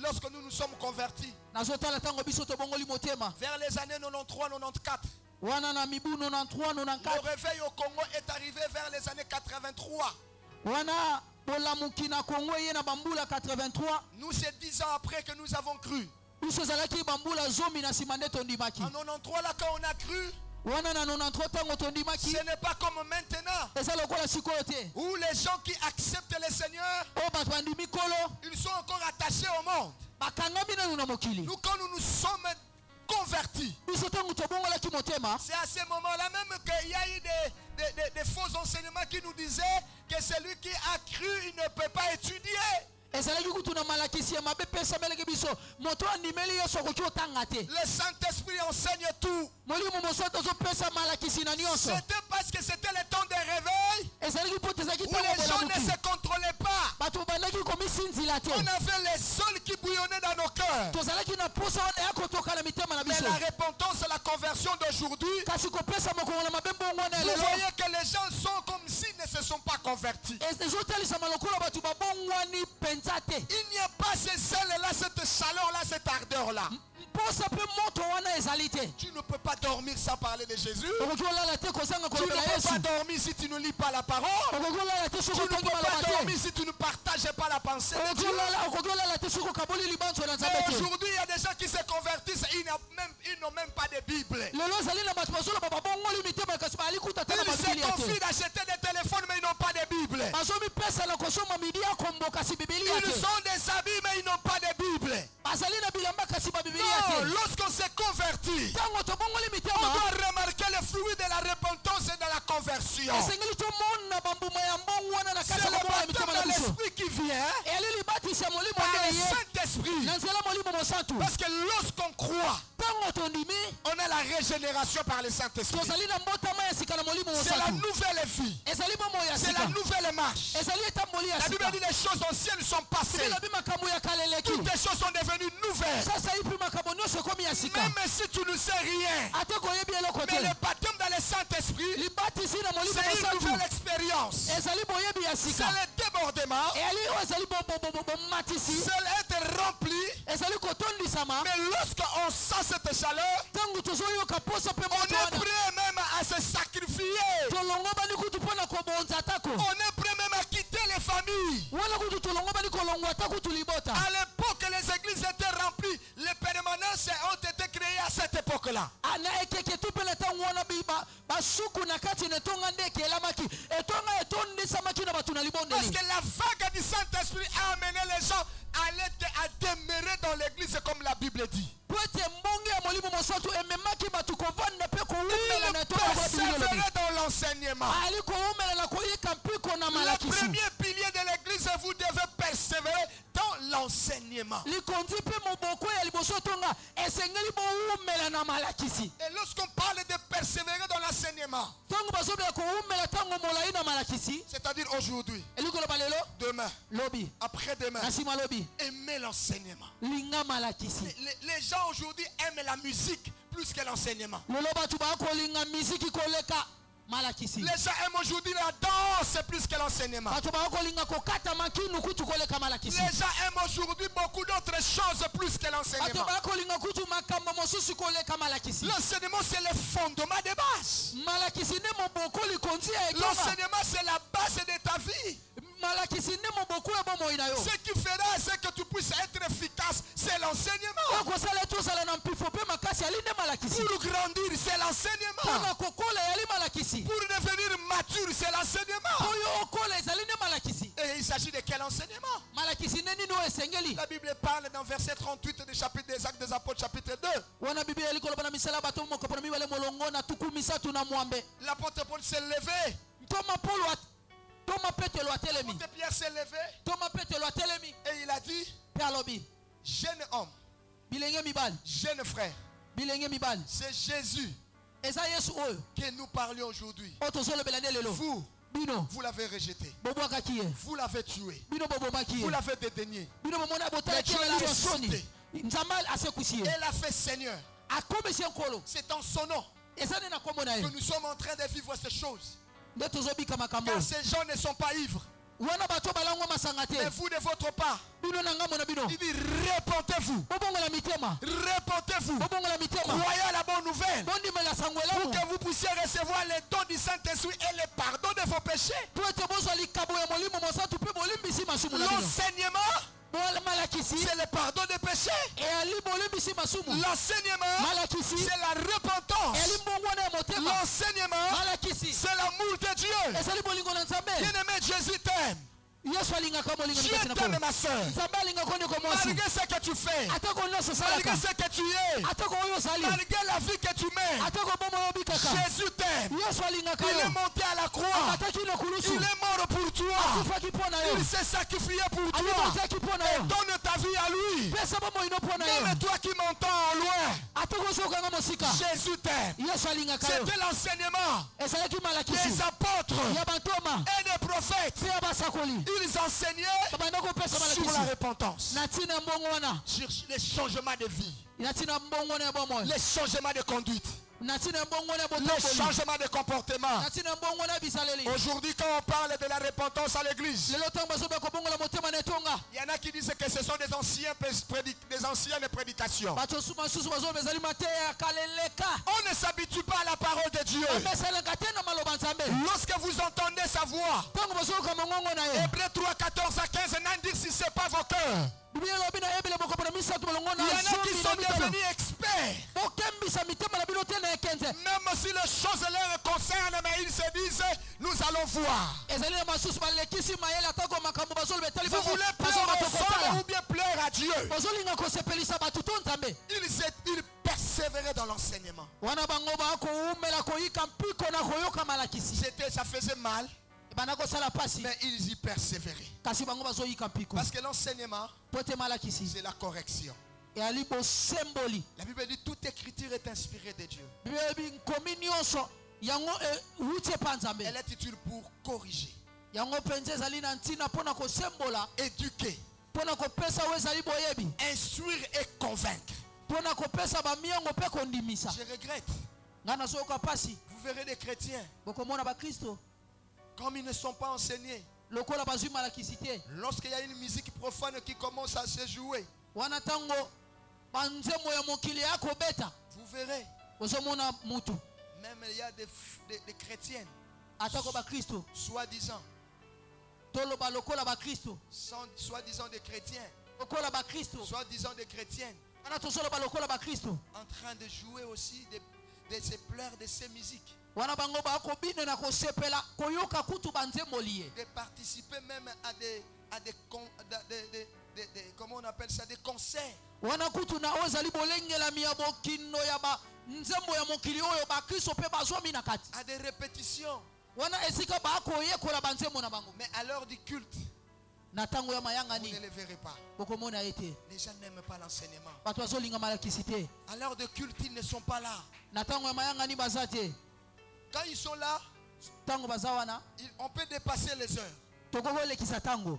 lorsque nous nous sommes convertis, nazotala ntango biso tobongoli motema vers les années 93-94. wana na mibu 93 Le 94 réveil au Congo est arrivé vers les années 83. wana bolamuki na kongo eye na bambula 83 Nous, c'est 10 ans après que nous avons cru. biso ezalaki bambula 10 na nsima nde tondimaki En 93, là, quand on a cru, wana na 93 ntango tondimaki ce n'est pas comme maintenant, eza lokola sikoyo te où les gens qui acceptent le Seigneur, oyo bato bandimi kolo ils sont encore attachés au monde. bakangami nanu na mokili Nous, quand nous nous sommes convertis, biso ntango tobongolaki motema c'est à ce moment-là même qu'il y a eu des faux enseignements qui nous disaient que celui qui a cru, il ne peut pas étudier. ezalaki kutu na malakisi ya mabe mpe esambelaki biso moto andimeli yesu akoki otanga te Le Saint-Esprit enseigne tout. molimo mosantu azopesa malakisi na nyonso C'était parce que c'était le temps de réveil ezalaki mpo tezalaki où les gens ne ntango se contrôlaient pas. bato bandaki komisinzila te On avait les sols qui bouillonnaient dans nos cœurs. tozalaki na posa wana ya kotoka na mitema na Mais biso la repentance et la conversion d'aujourd'hui, kasi kopesa mokongo na mabe mbongwana ya vous lelo voyez que les gens sont comme s'ils ne se sont pas convertis. ezotalisama lokola bato babongwani mpenza te Il n'y a pas ces zèles-là, cette chaleur-là, cette ardeur-là. mposa mpe moto wana ezali te Tu ne peux pas dormir sans parler de Jésus. okoki olala te kozanga Tu ne kolobela peux yesu pas dormir si tu ne lis pas la parole. okoki olala te Tu soki ne otangi peux pas maloba te dormir si tu ne partages pas la pensée de Dieu. okoki olala te soki okaboli libanzo na nzambe Mais te aujourd'hui, il y a des gens qui se convertissent, ils n'ont même pas de Bible. lelo ezali na bato bazoloba babongoli mitema kasi baali kuta te na Ils se babilia confient te d'acheter des téléphones, mais ils n'ont pas de Bible. bazomipesa na kosoma midi ya kombo kasi bibilia Ils te sont des habits, mais ils n'ont pas de Bible. bazali na bilamba kasi babibilia Non, te lorsqu'on se convertit, ntango tobongoli on mitema doit remarquer le fruit de la repentance et de la conversion. esengeli tomona bambuma ya mbongo wana na C'est kati ya le kobongola baptême mitema na de biso l'Esprit qui vient eyali libatisi ya molimo par nde le eye Saint-Esprit. na nzela molimo mosantu Parce que lorsqu'on croit, ntango tondimi on a la régénération par le Saint-Esprit. tozali na mbotama ya sika na molimo C'est la mosantu nouvelle vie. ezali bomoi ya C'est sika la nouvelle marche. ezali etamboli ya La Bible sika dit les choses anciennes sont passées. elobi makambo ya kala eleki Toutes les choses sont devenues nouvelles. sasa ipi makambo nyonso ekomi ya Nous sika. Même si tu ne sais rien, Ate koyebi eloko mais te. le baptême dans le Saint-Esprit, Libatisi na molimo c'est une mosantu. nouvelle expérience. Ezali boyebi ya C'est sika. le débordement. Eyali oyo ezali matisi. C'est être rempli. Ezali kotondisama. Mais lorsqu'on sent cette chaleur, Tangu tozoyoka posa pe on moto est wana. prêt même à se sacrifier. Tolongo bani kutu mpona kobonza atako. On est prêt même à quitter les familles. Wana kutu tolongo bani kolongwa atako tulibota. À l'époque, les églises étaient remplies. Les permanences ont été créées à cette époque-là. Ana ekeke tu pele tangu wana biba basuku na kati netonga ndeke elamaki. Etonga etondisamaki na batu na Parce libondeli. que la vague du Saint-Esprit a amené les gens à demeurer dans l'église comme la Bible dit. Pwete mbongi ya molimo mosantu ememaki batu kovanda pe koumela na Il tonga kwa bilolobi. persévérait dans l'enseignement. Ali koumela na koyika mpiko na Le malakisi. premier pilier de l'église, vous devez persévérer dans l'enseignement. Likondi pe moboko ya liboso tonga esengeli boumela na malakisi. Et lorsqu'on parle de persévérer dans l'enseignement, Tango bazobe koumela tango molai na malakisi. c'est-à-dire aujourd'hui, Elikolo balelo demain, lobi. après-demain, Nasima lobi. aimer l'enseignement. Linga malakisi. Les gens aujourd'hui aiment la musique plus que l'enseignement. Lolo batu bakolinga miziki koleka malakisi. Les gens aiment aujourd'hui la danse plus que l'enseignement. Batu bakolinga kokata makinu kutu koleka malakisi. Les gens aiment aujourd'hui beaucoup d'autres choses plus que Batu l'enseignement. bakolinga kutu makambo mosusu koleka malakisi. L'enseignement, c'est le fondement des bases. Malakisi ne moboko likondi ya etonga. L'enseignement, c'est la base de ta vie. Malakisi ne moboko ya bomoi na yo. Ce qui fera c'est que tu puisses être efficace, c'est l'enseignement. Okosala tozala na mpifo pe makasi ali ne malakisi. Pour grandir, c'est l'enseignement. Mpona kokola yali malakisi. Pour devenir mature, c'est l'enseignement. Oyo okola ezali ne malakisi. Et il s'agit de quel enseignement? Malakisi ne nini oyo esengeli. La Bible parle dans verset 38 du chapitre des Actes des Apôtres, chapitre 2. Wana biblia elikoloba na misala bato moko pona mibale molongo na tuku misatu na mwambe. L'apôtre Paul s'est levé. Toma Petelo atelemi. L'apôtre Pierre s'est levé. Toma Petelo atelemi. Et il a dit, Pe alobi. jeune homme, Bilenge mibali. jeune frère, Bilenge mibali. c'est Jésus Eza Yesu oyo. que nous parlions aujourd'hui. Oyo tozolobela nde lelo. Vous, Bino. vous l'avez rejeté. Bobwakaki ye. Vous l'avez tué. Bino bobomaki Vous ye. l'avez dédaigné. Bino bomona botalaki Mais Dieu na l'a liyo soni. ressuscité. Nzambe asekwisi ye. Et l'a fait Seigneur. Akomisi nkolo. C'est en son nom Eza nde na kombo na ye. que nous sommes en train de vivre ces choses. Nde tozobika makambo. Car ces gens ne sont pas ivres. Wana bato balangwa masanga te. Mais vous de votre part, Bino na ngambo na bino. il dit repentez-vous. Bobongola mitema. Repentez-vous. Bobongola mitema. Croyez à la bonne nouvelle. Bondimela sango Pour elamu. que vous puissiez recevoir les dons du Saint-Esprit et le pardon de vos péchés. Po ete bozwa likabo ya molimo mosantu mpe bolimbisi masumu na bino. L'enseignement, Malakisi c'est le pardon des péchés. eyali bolimbisi masumu. L'enseignement, Malakisi c'est la repentance. eyali mbongwana ya motema. L'enseignement, Malakisi c'est l'amour de Dieu. ezali bolingo na nzambe. Bien-aimé, Jésus t'aime. Yesu alingaka bolingo na Dieu kati na t'aime, kolo. ma soeur. Nzambe alingaka ndeko mwasi. Malgré ce que tu fais, Atako nyonso malgré osalaka. ce que tu es, Atako oyo ozali. malgré la vie que tu mènes, Atako bomo oyo obikaka. Jésus t'aime. Yesu alingaka Il est yo. monté à la croix. Amataki no kulusu. Il est mort pour toi. Akufaki mpo na yo. Il s'est sacrifié pour toi. Alibotaki mpo na yo. Donne ta vie à lui. Pesa bomoino mpo na yo. Même toi qui m'entends en loin, Atako ozokanga mosika. Jésus t'aime. Yesu alingaka yo. C'était l'enseignement Ezalaki malakisi. des apôtres Ya bantoma. et des prophètes. Pe ya basakoli. Ils enseignaient Babanda kopesa sur la malakisi. repentance, Na ntina mbongo wana. sur les changements de vie, Na ntina mbongo na bomoyo. les changements de conduite, Na ntina mbongo na les botoboli. changements de comportement. Na ntina mbongo na bisaleli. Aujourd'hui, quand on parle de la repentance à l'église, Lelo ntango bazobe kobongola motema na etonga. il y en a qui disent que ce sont des anciennes prédications. Bato masusu bazobe ezali mateya ya kaleleka. On ne s'habitue pas à la parole de Dieu. Bamesalaka te na maloba nzambe. Lorsque vous entendez sa voix, Ntango bazoyoka mongongo na ye. Hébreux 3, 14 à 15, n'indique si ce n'est pas vos cœurs. Biblia elobi na ebele moko na misatu molongo na Il y en a qui zomi sont na mitano. devenus experts. Bokembisa mitema na bino te na ekenze. Même si les choses leur concernent, mais ils se disent, nous allons voir. Ezali na masusu balekisi mayele atako makambo bazoloba etali Vous voulez plaire aux hommes ou bien plaire à Dieu? bazolinga kosepelisa bato to nzambe. Ils persévéraient dans l'enseignement. Wana bango bakoumela koyika mpiko na koyoka malakisi. Ça faisait mal, Bana kosala pasi. mais ils y persévéraient. Kasi bango bazoyika mpiko. Parce que l'enseignement, Po te malakisi. c'est la correction. Eyali bosemboli. La Bible dit toute écriture est inspirée de Dieu. Biblia ebi nkomi nyonso yango wuti epa nzambe. Elle est utile pour corriger, Yango mpenza ezali na ntina mpona kosembola. éduquer, Mpona kopesa oyo ezali boyebi. instruire et convaincre. mpona kopesa bamiango mpe kondimisa. Je regrette. Nga nazoyoka pasi. Vous verrez des chrétiens, bokomona bakristo comme ils ne sont pas enseignés, lokola bazwi malakisi te. lorsqu'il y a une musique profane qui commence à se jouer, Wana ntango banzembo ya mokili yako beta, vous verrez, ozomona mutu même il y a des chrétiennes, atako bakristo soi-disant, toloba lokola bakristo soi-disant des chrétiens, lokola bakristo soi-disant des chrétiennes, wana tozoloba lokola bakristo en train de jouer aussi de ces pleurs, de ces musiques, wana bango bakobina na kosepela koyoka kutu banzembo liye, de participer même à comment on appelle ça, des concerts. wana kutu na ozali bolengelami ya bokindo ya ba nzembo ya mokili oyo bakristo mpe bazwami na kati, À des répétitions. wana esika bakoyekola banzembo na bango. Mais à l'heure du culte, Na ntango ya vous mayangani ne les verrez pas. bokomona ete Les gens n'aiment pas l'enseignement. bato bazolinga malakisi te. À l'heure de culte, ils ne sont pas là. Na ntango ya mayangani baza te. Quand ils sont là, Ntango baza wana on peut dépasser les heures. tokokolekisa ntango,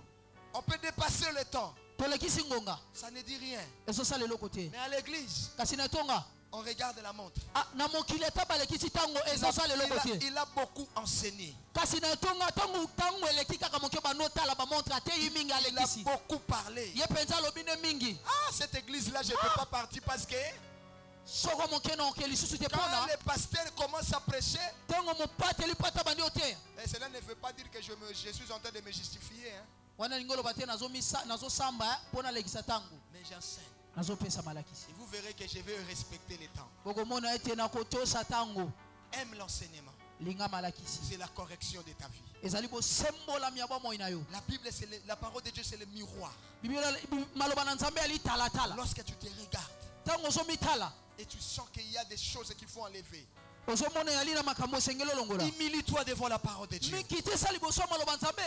On peut dépasser le temps. tolekisi ngonga Ça ne dit rien. ezosala eloko te. Mais à l'église, Kasi na etonga on regarde la montre. na mokili ata balekisi ntango ezosala eloko te. Il a beaucoup enseigné. Kasi na etonga ntango eleki kaka moke banotala bamontre ateyi mingi Il a alekisi beaucoup parlé. ye mpenza alobi ne mingi. Ah, cette église-là, je ne peux pas partir parce que Soko moke na oke lisusu te quand mpona les pasteurs commencent à prêcher, ntango mopateli pata bandi o te. et cela ne veut pas dire que je suis en train de me justifier. Hein. Wana lingi oloba te nazosamba mpona alekisa ntango, Mais j'enseigne. nazopesa malakisi. Et vous verrez que je vais respecter les temps. bokomona ete na kotosa ntango Aime l'enseignement. linga malakisi C'est la correction de ta vie. ezali bosembolami ya bomoi na yo. La Bible, la parole de Dieu, c'est le miroir. Maloba na nzambe alitalatala Lorsque tu te regardes ntango ozomitala et tu sens qu'il y a des choses qu'il faut enlever, ozomona yali na makambo osengeli olongola humilie-toi devant la parole de Dieu. mikitisa liboso ya maloba nzambe.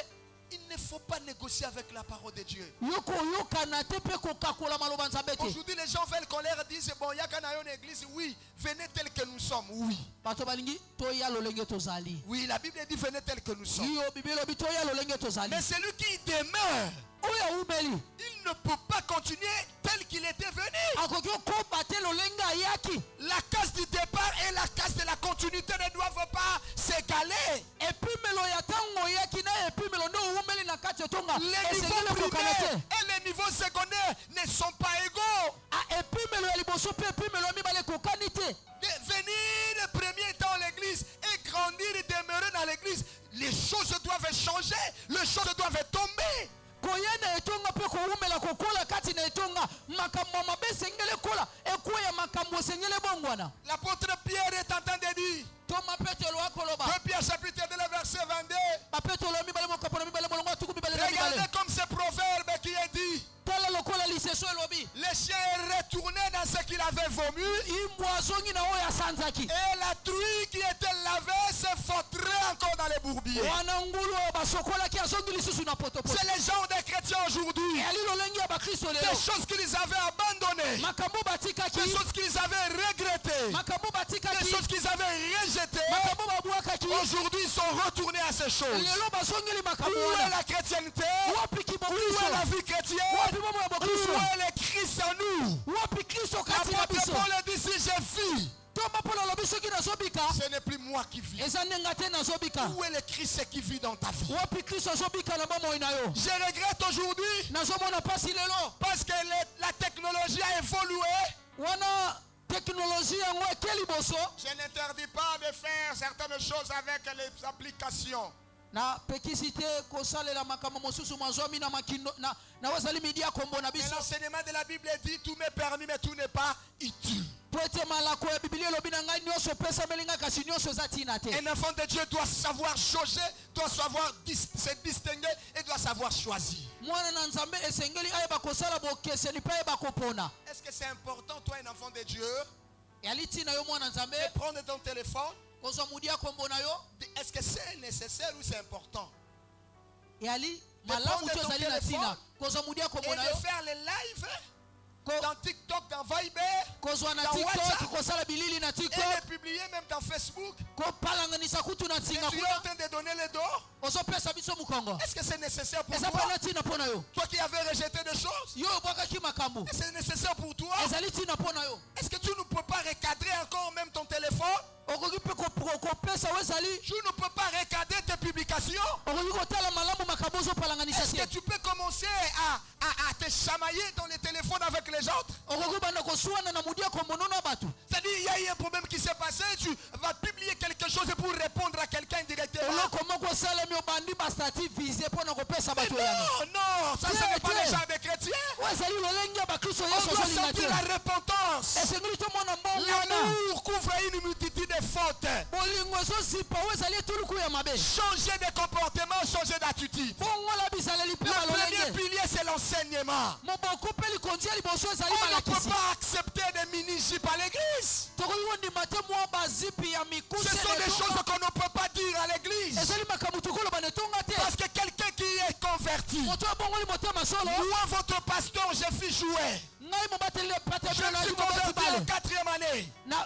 Il ne faut pas négocier avec la parole de Dieu. yokoyokana te mpe kokakola maloba nzambe te. Aujourd'hui, les gens veulent qu'on leur dise, bon, il y a qu'un une église, oui, venez tel que nous sommes, oui. bato balingi toya lolenge tozali. Oui, la Bible dit, venez tel que nous sommes. iyo bibi elobi toya lolenge tozali. Mais celui qui demeure, oyo awumeli il ne peut pas continuer tel qu'il était venu. akoki okoba te lolenge ayaki. La case du départ et la case de la continuité ne doivent pas s'égaler. epimelo ya ntango oyaki na epimelo nde owumeli na kati etonga Les esengeli niveaux kokana primaires te. et les niveaux secondaires ne sont pas égaux. epimelo ya liboso mpe epimelo ya mibale ekokani te. Venir le premier temps à l'église et grandir et demeurer dans l'église, les choses doivent changer, les choses doivent tomber. koya na etonga mpe kowumela kokola kati na etonga makambo mabe esengeli ekola ekweya makambo esengeli ebongwana. L'apôtre Pierre est en train de dire, toma petelo akoloba 2 Pierre chapitre 2, le verset 22, bapetelo ya mibale mokapo na mibale molongo atuku mibale na regardez mibale. comme ce proverbe qui est dit, tala lokola liseso elobi le chien est retourné dans ce qu'il avait vomi, imbwa azongi na oyo asanzaki, et la truie qui était lavée se fottrait encore dans les bourbiers. wana ngulu oyo basokolaki azongi lisusu na potopoto. C'est les gens des chrétiens aujourd'hui. eyali lolenge ya bakristo Des lelo choses qu'ils avaient abandonnées, makambo batikaki, des choses qu'ils avaient regrettées, makambo des batikaki, choses qu'ils avaient rejetées. makambo babwakaki, Aujourd'hui, ils sont retournés à ces choses. lelo bazongeli makambo Où est wana. la chrétienté? wapi Où est kibokristo, la vie chrétienne? wapi bomo ya Où bokristo, est le Christ en nous? wapi kristo kati na L'apôtre biso. Paul dit, si je vis, toma mpona olobi soki nazobika ce n'est plus moi qui vis. eza ndenga te nazobika. Où est le Christ qui vit dans ta vie? wapi kristo azobika na bomoi na yo. Je regrette aujourd'hui nazomona pasi lelo parce que la technologie a évolué. wana teknoloji yango eke liboso. Je n'interdis pas de faire certaines choses avec les applications. na pekisi te kosalela makambo mosusu mazwami na makindo na wazali midi ya kombo na Mais biso. l'enseignement de la Bible dit, tout m'est permis, mais tout n'est pas utile. po ete malako ya biblia elobi na ngai nyonso epesameli ngai kasi nyonso eza ntina te. Un enfant de Dieu doit savoir jauger, doit savoir se distinguer et doit savoir choisir. mwana na nzambe esengeli ayeba kosala bokeseni mpe ayeba kopona. Est-ce que c'est important, toi, un enfant de Dieu, eyali ntina yo mwana nzambe de prendre ton téléphone? kozwa mudi ya kombo na yo. Est-ce que c'est nécessaire ou c'est important? eyali malamu to ezali na ntina kozwa mudi ya Et kombo na de yo, faire les lives Ko- dans TikTok, dans Viber, kozwa na dans tiktok, WhatsApp, kosala bilili na et tiktok, les publier même dans Facebook. kopalanganisa kutu na Et nsinga tu es kuna. en train de donner le dos. ozopesa biso mukongo Est-ce que c'est nécessaire pour eza toi? pena ntina mpo na yo Toi qui avais rejeté des choses, yo obwakaki makambo est-ce que c'est nécessaire pour toi? ezali ntina mpo na yo Est-ce que tu ne peux pas recadrer encore même ton téléphone? okoki mpe kopesa o ezali Tu ne peux pas recadrer tes publications? okoki kotala malamu makambo ozopalanganisa Est-ce te que tu peux commencer à te chamailler dans les téléphones avec les autres? okoki banda koswana na modia komono na bato C'est-à-dire, il y a eu un problème qui s'est passé, tu vas publier quelque chose pour répondre à quelqu'un directement. eloko moko osalemi obandi bastati vise mpo na kopesa bato oyano Non, ça ce n'est pas le genre de chrétiens. o ezali lolenge ya bakristo On yesu doit ozolinga sentir te la repentance. esengeli tomona mbongwana L'amour couvre une multitude de fautes. bolingo ezozipa o ezali etuluku ya mabe Changer de comportement, changer d'attitude. bongola bizaleli mpe Le premier balolenge pilier, c'est l'enseignement. moboko mpe likonzi ya liboso ezali On ne peut malakisi pas accepter des mini-jupes à l'église. tokoki kondima te mwa bazipi ya mikuse Ce sont des choses qu'on ne peut pas dire à l'église. ezali makambo tokoloba netonga te Parce que quelqu'un qui est converti, moto abongoli motema solo moi, votre pasteur, je fus joué. ngai mobateli Je pate me suis converti en 4e année. na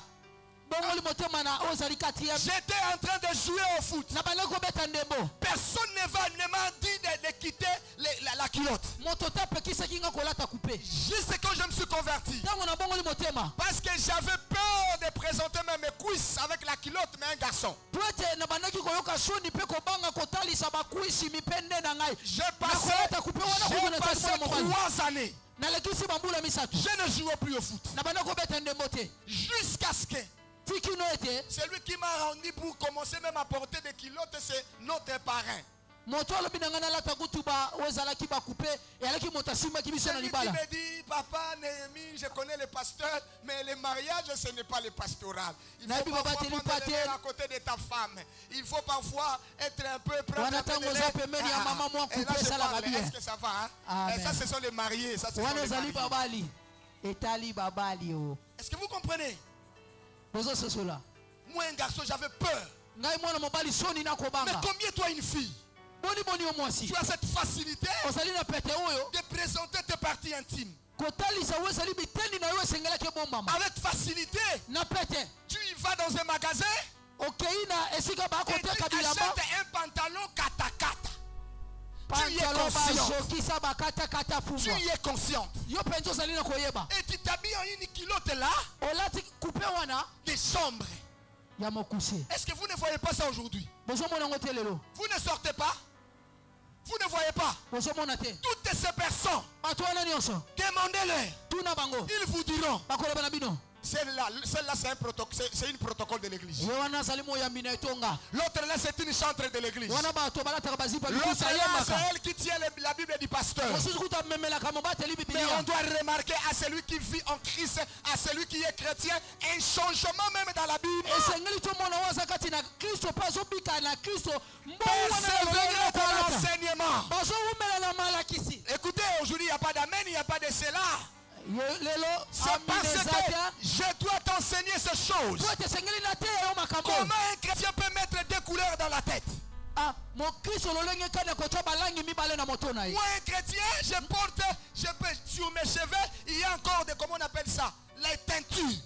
bongoli motema na oyo ozali 4e J'étais en train de jouer au foot. na bande kobeta ndembo Personne ne m'a dit de quitter la culotte. moto te apekisaki nga kolata kupe Juste quand je me suis converti. ntango na bongoli motema Parce que j'avais peur de présenter même mes cuisses avec la culotte, mais un garçon. po ete na bandaki koyoka soni mpe kobanga kotalisa bakwisi mipende na ngai J'ai passé nakolata kupe wana kutu na tasi ya mobali 3 années. nalekisi bambula misato Je ne jouais plus au foot. na banda kobeta ndembo te Jusqu'à ce que tikino ete celui qui m'a rendu pour commencer même à porter des culottes, c'est notre parrain. moto alobi na ngai nalata kutuba oyo ezalaki bakupe eyalaki moto asimbaki biso na Celui qui libala me dit, papa Néhémie, je connais les pasteurs, mais le mariage, ce n'est pas le pastoral. Il faut Nabi parfois Baba Teli prendre le Patel. verre à côté de ta femme. Il faut parfois être un peu prendre Wana un peu de tango lait. za pembeni ya mama mwa Et là, coupe, je ça la parle. va bien. Est-ce que ça va? Hein? Amen. Et ça, ce sont les mariés. Ça, ce sont wana les ezali mariés. babali etali babali o Est-ce que vous comprenez? bozososola Moi, un garçon, j'avais peur. ngai mwana mobali soni Mais nakobanga combien toi, une fille, boni yo mwasi tu as cette facilité ozali na pete oyo de présenter tes parties intimes? kotalisa oyo ezali bitendi na yo esengelaki ebombama Avec facilité, na pete tu y vas dans un magasin okei na esika et tu bakoteka bilamba achètes un pantalon kata-kata. Tu y es pantalo conscient. bazokisa bakatakata Tu fungwa y es consciente. yo mpenza ozali na koyeba Et tu t'habilles en une culotte là, olati kupe wana des sombres. ya mokuse Est-ce que vous ne voyez pas ça aujourd'hui? bozomona yango te lelo Vous ne sortez pas? Vous ne voyez pas? bozomona te Toutes ces personnes, bato wana nyonso demandez-leur. tuna bango Ils vous diront. bakoloba na bino Celle-là, c'est un protocole, c'est une protocole de l'église. ye wana azali moyambi na etonga L'autre là, c'est une chantre de l'église. wana bato balataka bazipa L'autre bikusa là, yembaka c'est elle qui tient la Bible du pasteur. mosusu kuta amemelaka mobateli Mais bibilia on doit remarquer à celui qui vit en Christ, à celui qui est chrétien, un changement même dans la Bible. esengeli tomona oyo aza kati na kristo mpe azobika na kristo mbongo wana na Persévérer lolenge dans kolata l'enseignement. bazowumela na malakisi Écoutez, aujourd'hui, il n'y a pas d'amen, il n'y a pas de cela. lelo C'est parce amina eza que te je dois t'enseigner ces choses. po ete esengeli na te yo makambo Comment un chrétien peut mettre deux couleurs dans la tête? ah mokristo lolenge kani akotya balangi mibale na moto na ye Moi, un chrétien, je peux, sur mes cheveux, il y a encore des, comment on appelle ça? Les teintures.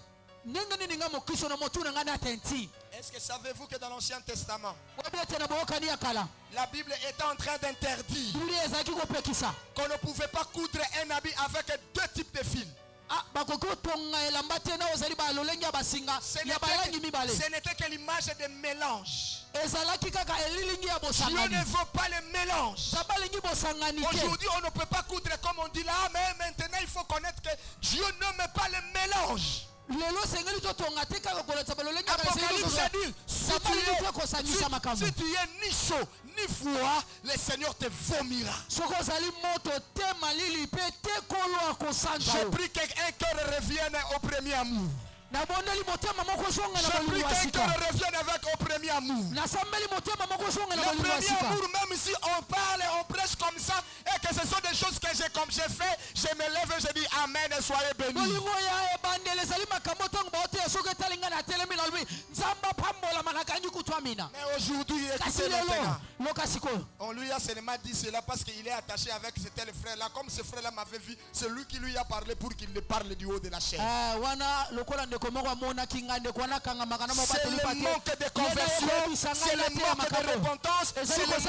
ndenge nini nga mokristo na motu na ngai na tenti Est-ce que savez-vous que dans l'Ancien Testament, oyebi ete na boyokani ya kala la Bible était en train d'interdire biblia ezalaki kopekisa qu'on ne pouvait pas coudre un habit avec deux types de fils? ah bakoki kotonga elamba te na oyo ezali balolenge ya basinga ya balangi mibale Ce n'était que l'image de mélange. ezalaki kaka elilingi ya Dieu bosangani ne veut pas le mélange. nzambe alingi bosangani te Aujourd'hui, on ne peut pas coudre comme on dit là, mais maintenant, il faut connaître que Dieu n'aime pas le mélange. lelo esengeli totonga te kaka kolata balolenge ya Apocalypse a dit, sabali te kosangisa makambo si tu es ni chaud, ni froid, le Seigneur te vomira. soki ozali moto te malili mpe te kolo akosanja Je yo prie qu'un cœur revienne au premier amour. nabondeli motema moko zonga na Je prie bolimi wa qu'un sika cœur revienne avec au premier amour. nasambeli motema moko zonga na Le bolimi wa premier sika amour, même si on parle, on prêche comme ça, et que ce sont des choses que comme j'ai fait, je me lève et je dis Amen et soyez bénis. bolingo ya ebandeli ezali makambo ntango baoteya soki etali ngai na telemi na lobi nzambe apambolama nakangi kutu amina Mais aujourd'hui, kasi écoutez lelo maintenant. loka sikoyo On lui a seulement dit cela parce qu'il est attaché avec ce tel frère-là. Comme ce frère-là m'avait vu, c'est lui qui lui a parlé pour qu'il le parle du haut de la chair. wana lokola ndeko moko amonaki ngai ndeko wana akangama na C'est mobateli le manque pate de conversion, c'est le manque de repentance, c'est le manque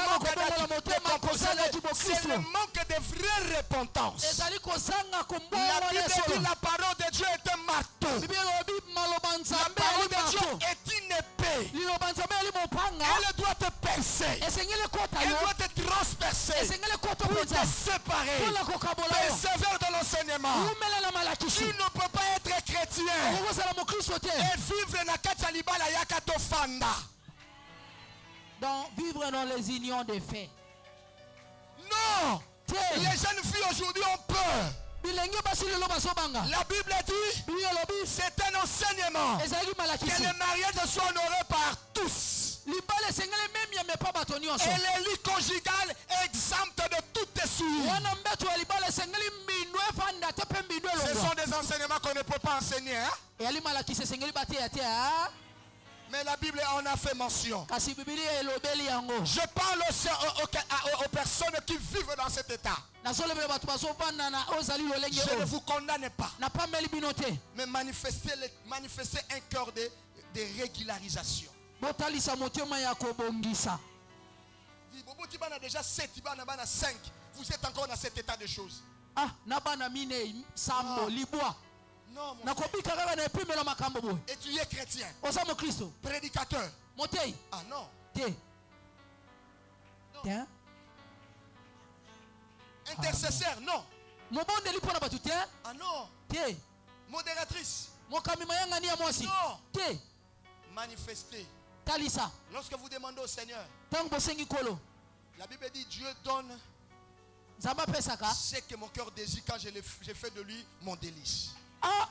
c'est le manque de vraie repentance. ezali kozanga La kombongo Bible dit yeso la parole de Dieu est un marteau. bibi elobi maloba La nzambe parole ali de Dieu marto est une épée. liloba nzambe ali mopanga Elle doit te percer. esengeli kota Elle yo doit te transpercer esengeli kota pour mpenza te séparer. mpona kokabola yo Persévère dans l'enseignement. umelela Tu malakisi ne peux pas être chrétien okozala mokristo te et vivre na kati ya libala yaka tofanda. donc vivre dans les unions des faits Non. te Les jeunes filles aujourd'hui ont peur. bilenge basi lelo bazobanga La Bible dit bibi elobi c'est un enseignement ezalaki que malakisi le mariage soit honoré par tous. libala esengeli memiame mpa bato nyonso Et les lits conjugales exemptes de toutes souillures. wana mbeto ya libala esengeli mbindu efanda te mpe mbindu Ce elongwa sont des enseignements qu'on ne peut pas enseigner. Hein? eyali malakisi esengeli bateya te a Mais la Bible en a fait mention. kasi bibili elobeli yango Je parle aussi aux personnes qui vivent dans cet état. nazolobela bato bazovanda na oyo ezali lolenge Je ne oyo vous condamne pas. napambeli bino te Mais manifestez un cœur de régularisation. botalisa motema ya kobongisa Bobo Tibana déjà 7, Tibana 5. Vous êtes encore dans cet état de choses. ah na bana minei sambo libwa Non, mon frère. nakobika kaka na epimela makambo boye Et tu es chrétien, oza mokristo prédicateur. motei Ah non. te te Intercesseur, non. mobondeli mpo na bato te Ah non. te Modératrice, mokambi mayangani ya mwasi non. te Manifestez. talisa Lorsque vous demandez au Seigneur, ntango bosengi kolo la Bible dit Dieu donne nzambe apesaka ce que mon cœur désire quand j'ai fait de lui mon délice. ah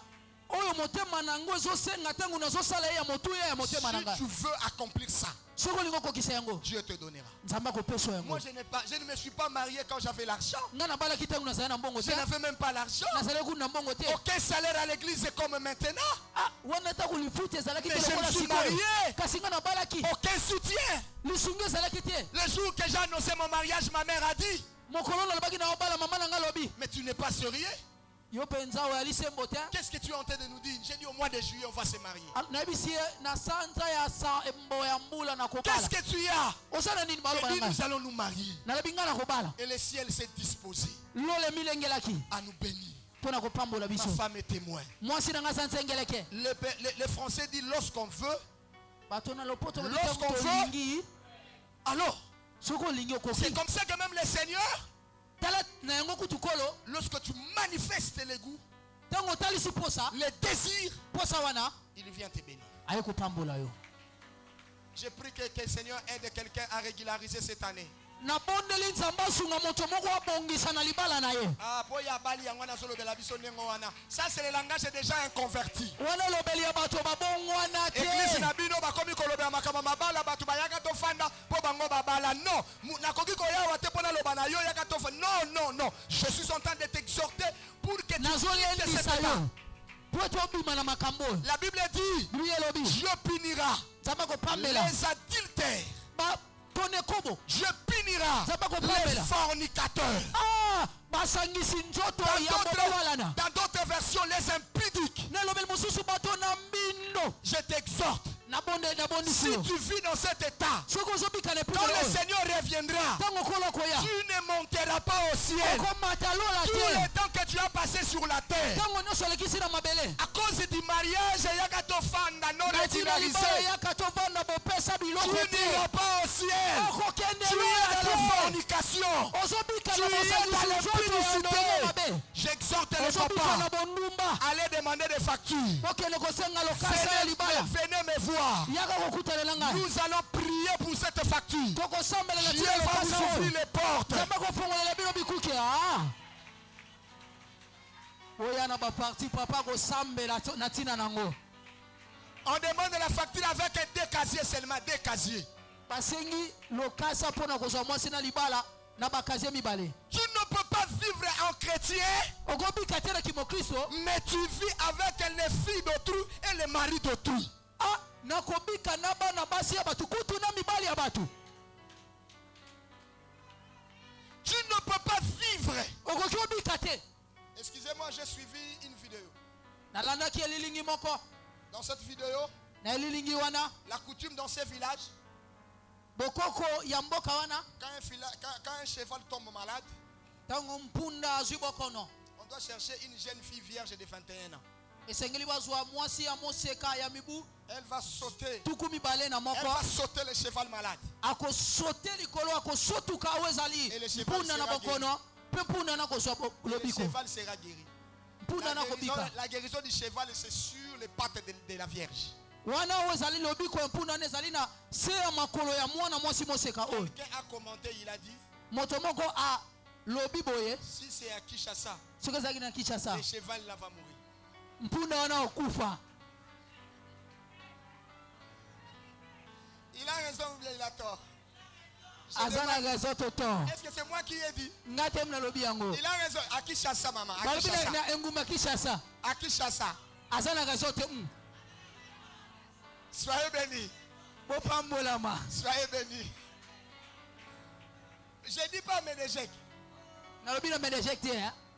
oyo motema nango ezosenga ntango nazosala ye ya motuya ya motema na Si ngai tu veux accomplir ça, soki olingi okokisa yango Dieu te donnera. nzambe akopesa yango Moi, je ne me suis pas marié quand j'avais l'argent. ngai nabalaki ntango nazali na mbongo Je te n'avais même pas l'argent. nazali kuna na mbongo te Aucun salaire à l'église est comme maintenant. ah wana ntango lifuti ezalaki te Mais je lokola me suis sikoyo marié. kasi ngai nabalaki Aucun soutien. lisungi ezalaki te Le jour que j'ai annoncé mon mariage, ma mère a dit, mokolo nalobaki na obala mama na ngai lobi mais tu n'es pas sérieux. yo mpenza oyali sembo te Qu'est-ce que tu es en train de nous dire? J'ai dit au mois de juillet, on va se marier. nayebisi ye na sanza ya mbo ya mbula na Qu'est-ce kobala que tu as? osala nini baloba J'ai na dit, ngai nous allons nous marier. nalobi ngai na kobala Et le ciel s'est disposé lole milengelaki à nous bénir. mpo na kopambola Ma biso femme est témoin. mwasi na ngai aza nzengeleke Les Français disent lorsqu'on veut, bato na lopoto Lorsqu'on veut- olingi alors. soki olingi C'est okoki comme ça que même le Seigneur, tala na yango kutu kolo lorsque tu manifestes les goûts, ntango otalisi posa les désirs, posa wana il vient te bénir. aye kopambola yo J'ai pris que le Seigneur aide quelqu'un à régulariser cette année. nabondeli nzambe asunga moto moko abongisa na libala na ye Ah, pour y abali yangwana solo de la biso nengo wana. Ça c'est le langage déjà inconverti. wana elobeli ya bato babongwana Église te na bino bakomi kolobela makambo mabala bato bayaka tofanda po bango babala. Non, nakoki koyawa te pona loba na yo yaka tofanda. Non, non, non. Je suis en train de t'exhorter pour que tu quittes nazoliendisa cet état. yo po ete obima na makambo oyo La Bible dit, bibi elobi Dieu punira nzambe akopambela les adultères. batone kobo Dieu punira Nzambe les akopambela fornicateurs. basangisi nzoto ya mobawalana Dans d'autres versions, les impudiques. na elobeli mosusu bato na mbindo Je t'exhorte. nabondisi Si yo tu vis dans cet état, soki ozobika na quand epimelo le oyo Seigneur reviendra, ntango okolo koya tu ne monteras pas au ciel. okomata lola Tout te le temps que tu as passé sur la terre, ntango nyonso olekisi na mabele à cause du mariage, Yakatofanda non na ntina libala régularisé, eyaka tovanda bopesa tu biloko te n'iras pas au ciel. okokende Tu es dans la lola fornication. te ozobika Tu na es dans bosangisi nzoto ya ndenge l'impudicité. mabe J'exhorte les ozobika na papas. bondumba Allez demander des factures. okende kosenga lokasa ya libala Venez me voir. yaka kokutalela ngai Nous allons prier pour cette facture. tokosambela Dieu tina va vous lokasa ouvrir oyo les portes. nzambe kofongolela bino bikuke oya na baparti papa kosambela na ntina nango On demande la facture avec 2 casiers seulement, 2 casiers. basengi lokasa mpo na kozwa mwasi na libala na bakazie mibale Tu ne peux pas vivre en chrétien, okobika te na kimokristo mais tu vis avec les filles d'autrui et les maris d'autrui. nakobika na bana basi ya bato kutu na mibali ya bato Tu ne peux pas vivre. okoki obika te Excusez-moi, j'ai suivi une vidéo. nalandaki elilingi moko Dans cette vidéo, na elilingi wana la coutume dans ces villages, bokoko ya mboka wana quand un cheval tombe malade, ntango mpunda azwi bokono on doit chercher une jeune fille vierge de 21 ans. esengeli bazwa mwasi ya moseka ya mibu Elle va sauter. tuku mibale na Elle moko va sauter le cheval malade. akosote likolo akosotuka awo ezali Et le cheval mpunda na sera bokono mpe mpunda na kozwa Et le lobiko cheval sera guéri. mpunda na kobika La guérison du cheval, c'est sur les pattes de la Vierge. wana oyo ezali lobiko ya mpunda wana ezali na se ya makolo ya mwana mwasi moseka oyo Quelqu'un a commenté, il a dit, moto moko alobi boye si c'est à Kinshasa, soki ezalaki na kinshasa le cheval là va mourir. mpunda wana okufa Il a raison ou bien il a tort? Je aza na demande, raison to tort est-ce que c'est moi qui ai dit? nga te nalobi yango Il a raison. À Kinshasa, maman. À balobi Kinshasa. na engumba kinshasa À Kinshasa. aza na raison te Soyez bénis. bopambolama Soyez bénis. Je ne dis pas Médéjek. nalobi na medejek te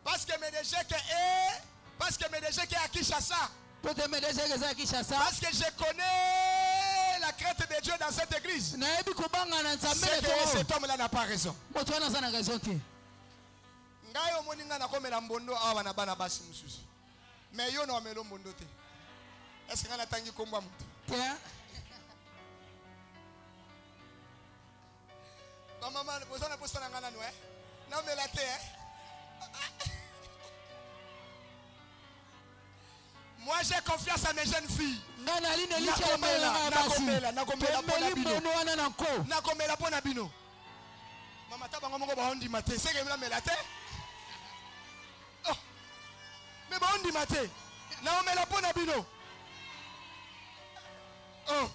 Parce que Médéjek est à Kinshasa. to te medejek eza ya kinshasa Parce que je connais la crainte de Dieu dans cette église. nayebi kobanga na nzambe C'est que leto cet homme-là n'a pas raison. moto wana aza na raison te Ngai omoni nga nakomela mbondo awa na bana basi mosusu. Mais yo na omelo mbondo te. Est-ce que nga natangi komba mutu? te Ba maman, bozana posta na nga nanu Na omela te Moi j'ai confiance à mes jeunes filles. nga nali neliki ya mbelanga ya basi nakomela pona tomeli bino. mbono wana na nko Nakomela pona bino. Mama tabango moko ba ondima te. C'est que na mela te. Oh. Mais ba ondima te. Na omela pona bino. Oh.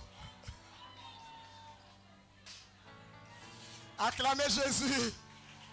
Acclamez Jésus.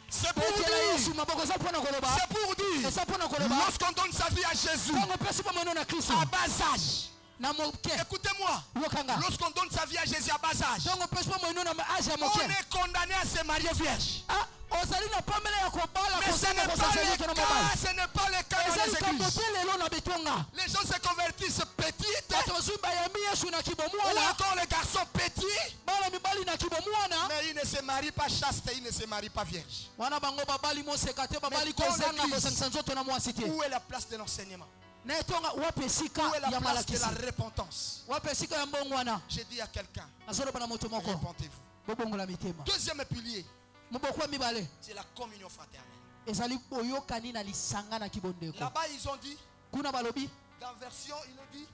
C'est pour petela dire. yesu maboko eza mpona koloba C'est pour dire. eza mpona koloba Lorsqu'on donne sa vie à Jésus, ntango opesi bomeno na kristo à bas âge, na moke écoutez-moi, yokanga lorsqu'on donne sa vie à Jésus à bas âge, ntango opesi bomeno na age ya on moke est condamné à se marier vierge. ozali na pambele ya kobala Mais ce n'est kozanga pas kozala le yoto na cas, mobali ce n'est pas le cas dans eza les likambo églises. te lelo na bitonga Les gens se convertissent petites, bato bazwi bayambi yesu na kibomu ou wana encore les garçons petits, bana mibali na kibomu wana mais ils ne se marient pas chaste, ils ne se marient pas vierge. wana bango babali moseka te babali dans kozanga l'église, kosangisa nzoto na mwasi te Où est la place de l'enseignement? na etonga wapi esika Où est la ya place de malakisi la repentance? wapi esika ya mbongo wana J'ai dit à quelqu'un, nazoloba na moto moko repentez-vous. bobongola mitema Deuxième pilier, moboko ya mibale c'est la communion fraternelle. ezali boyokani na lisanga na kibondeko Là-bas, ils ont dit, kuna balobi dans version, il a dit,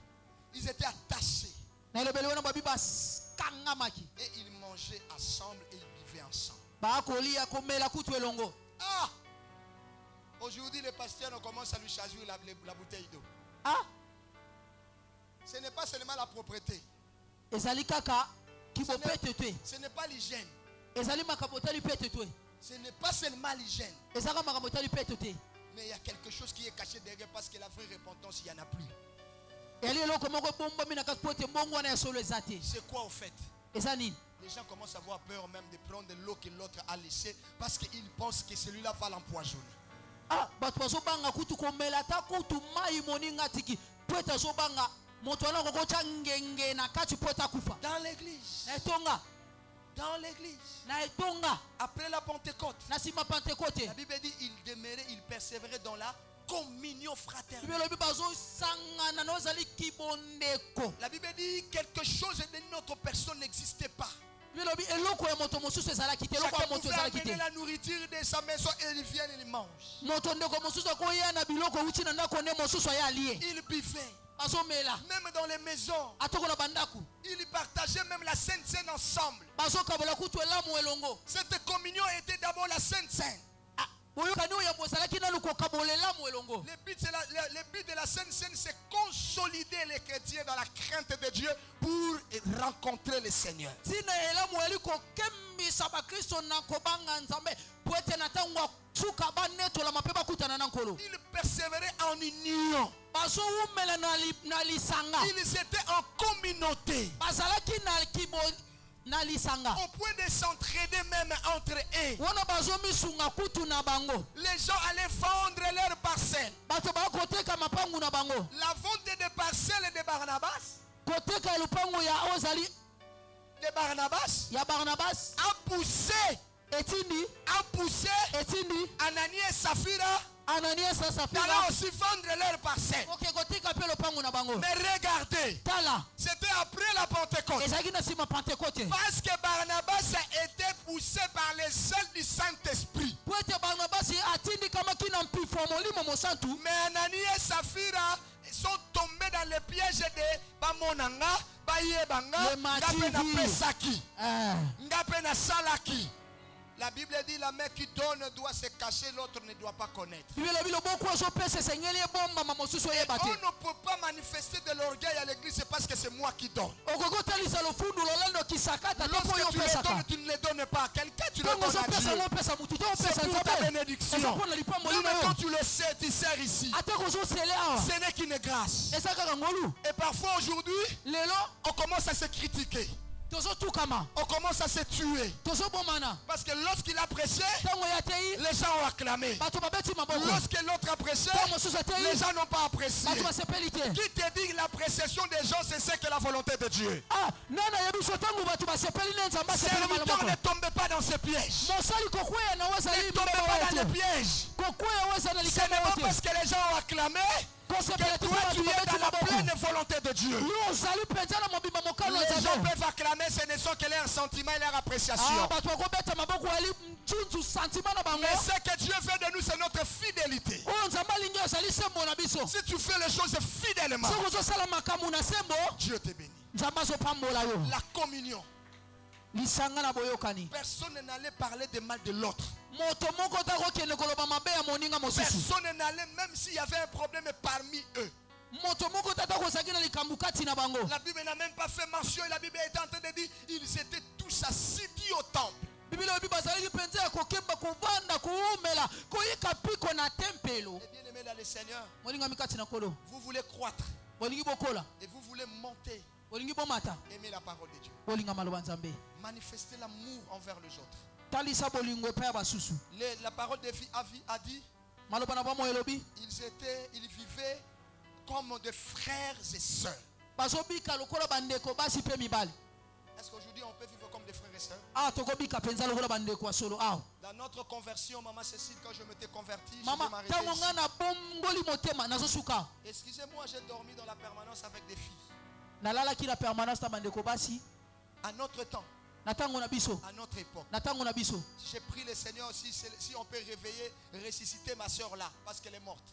ils étaient attachés na elobeli wana babi bakangamaki et ils mangeaient ensemble et ils vivaient ensemble. bakolia komela kutu elongo Ah! Aujourd'hui, les pasteurs on commence à lui charger la bouteille d'eau. Ce n'est pas seulement la propreté, ezali kaka kibopete te ce n'est pas l'hygiène, ezali makambo otali pete te ce n'est pas seulement l'hygiène, ezaka makambo otali pete te mais il y a quelque chose qui est caché derrière parce que la vraie repentance, il n'y en a plus. eyali eloko moko ebombami na kati po ete mbongo wana ya solo eza te C'est quoi au fait? eza nini Les gens commencent à avoir peur même de prendre l'eau que l'autre a laissée parce qu'ils pensent que celui-là va l'empoisonner. bato bazobanga kutu komela ata kutu mai moninga tiki po ete azobanga moto wana kokotya ngenge na kati po ete akufa Dans l'église, na etonga dans l'église, na etonga après la Pentecôte, na nsima pentekote la Bible dit il demeurait, il persévérait dans la communion fraternelle. bible elobi bazosangana na ozali kibondeko La Bible dit quelque chose de notre personne n'existait pas. bible elobi eloko ya moto mosusu ezalaki te eloko ya Chacun moto pouvait ezalaki amener te la nourriture de sa maison et ils viennent, ils mangent. moto ndeko mosusu akoya na biloko euti na ndako nde mosusu aya alie Ils buvaient. bazomela Même dans les maisons, atoko na bandako ils partageaient même la Sainte Seine ensemble. bazokabola kutu elamu elongo Cette communion était d'abord la Sainte Seine. boyokani oyo bozalaki nanu kokabola elamu elongo Le but de la Sainte Seine, c'est consolider les chrétiens dans la crainte de Dieu pour rencontrer le Seigneur. ntina elamu eli kokembisa bakristo na kobanga nzambe po ete na ntango asuka banetolama mpe bakutana na nkolo Ils persévéraient en union. bazowumela na lisanga Ils étaient en communauté. bazalaki na na lisanga Au point de s'entraider même entre eux. wana bazomisunga kutu na bango Les gens allaient vendre leurs parcelles. bato bakoteka mapangu na bango La vente des parcelles de Barnabas, koteka lupangu ya ozali de Barnabas ya Barnabas a poussé etindi Ananias et Saphira Ananias na Safira d'aller aussi vendre leurs parcelles. oke kotika pe lupangu na bango Mais regardez, tala c'était après la Pentecôte. ezalaki na nsima Pentecôte Parce que Barnabas a été poussé par les ailes du Saint-Esprit. po ete Barnabasi atindikamaki na mpifo molimo mosantu Mais Ananias et Saphira sont tombés dans le piège de Bamonanga, Bayebanga, Le Ngapena Mativi. Pesaki, Ah. Ngapena Salaki. La Bible dit la main qui donne doit se cacher, l'autre ne doit pas connaître. bibelo biloboko ezopesa esengeli ebombama mosusu oyeba On te ne peut pas manifester de l'orgueil à l'église, c'est parce que c'est moi qui donne. okoki kotalisa lofundu lolendo kisakata to mpo oyo Lorsque tu le opesaka donnes, tu ne le donnes pas à quelqu'un, tu le ntongo donnes à ozopesa Dieu. ngo opesa mutu to C'est opesa pour ta nzambe eza bénédiction. mpo na lipa molimo Même quand oyo tu le sais, tu sers ici. ate kozosele awa Ce n'est qu'une grâce. eza kaka ngolu Et parfois aujourd'hui, lelo on commence à se critiquer. tozotukama On commence à se tuer. tozobomana Parce que lorsqu'il a prêché, ntango ya tei les gens ont acclamé. bato babeti maboko Lorsque l'autre a prêché, ntango mosusu les atei gens n'ont pas apprécié. bato basepeli te Qui te dit que l'appréciation des gens, c'est ce que la volonté de Dieu? ah nana yebi so ntango bato basepeli ne nzambe asepeli Serviteur, ne maloboko tombe pas dans ce piège. mosali kokweya na Ne wezali tombe mbeba pas dans oyo le te piège. kokweya weza na Ce n'est likama pas oyo te parce que les gens ont acclamé kosepela que te toi bato tu es babeti dans la maboko pleine volonté de Dieu. yo ozali mpenza na mobimba mokano ya Les gens nzambe peuvent acclamer, ce ne sont que leurs sentiments et leur ah appréciation. bato bakobeta maboko yali nzunzu santima na bango Mais ce que Dieu fait de nous, c'est notre fidélité. oyo nzambe alingi ezali sembo na biso Si tu fais les choses fidèlement, soki ozosala makambo na sembo Dieu te bénit. nzambe azopambola yo La communion. lisanga na boyokani Personne n'allait parler de mal de l'autre. moto moko te akokende koloba mabe ya moninga mosusu Personne n'allait, même s'il y avait un problème parmi eux. moto moko te akozalaki na likambo kati na bango La Bible n'a même pas fait mention et la Bible était en train de dire ils étaient tous assidus au temple. biblia oyebi bazalaki mpenza ya kokemba kovanda koumela koyika mpiko na tempelo Et bien aimé dans le Seigneur, molingami kati na kolo vous voulez croître bolingi bokola et vous voulez monter. bolingi bomata Aimez la parole de Dieu. bolinga maloba nzambe Manifestez l'amour envers les autres. talisa bolingo epai ya basusu La parole de vie a dit maloba na bamo elobi ils vivaient comme des frères et sœurs. bazobika lokola bandeko basi mpe mibali Est-ce qu'aujourd'hui on peut vivre comme des frères et sœurs? awa tokobika mpenza lokola bandeko ya solo awa Dans notre conversion, Maman Cécile, quand je m'étais converti, je mama vais m'arrêter ntango ici. ngai nabongoli motema nazosuka Excusez-moi, j'ai dormi dans la permanence avec des filles. nalalaki na permanence na bandeko basi À notre temps, na ntango na biso à notre époque, na ntango na biso j'ai pris le Seigneur aussi, si on peut réveiller, ressusciter ma soeur là, parce qu'elle est morte.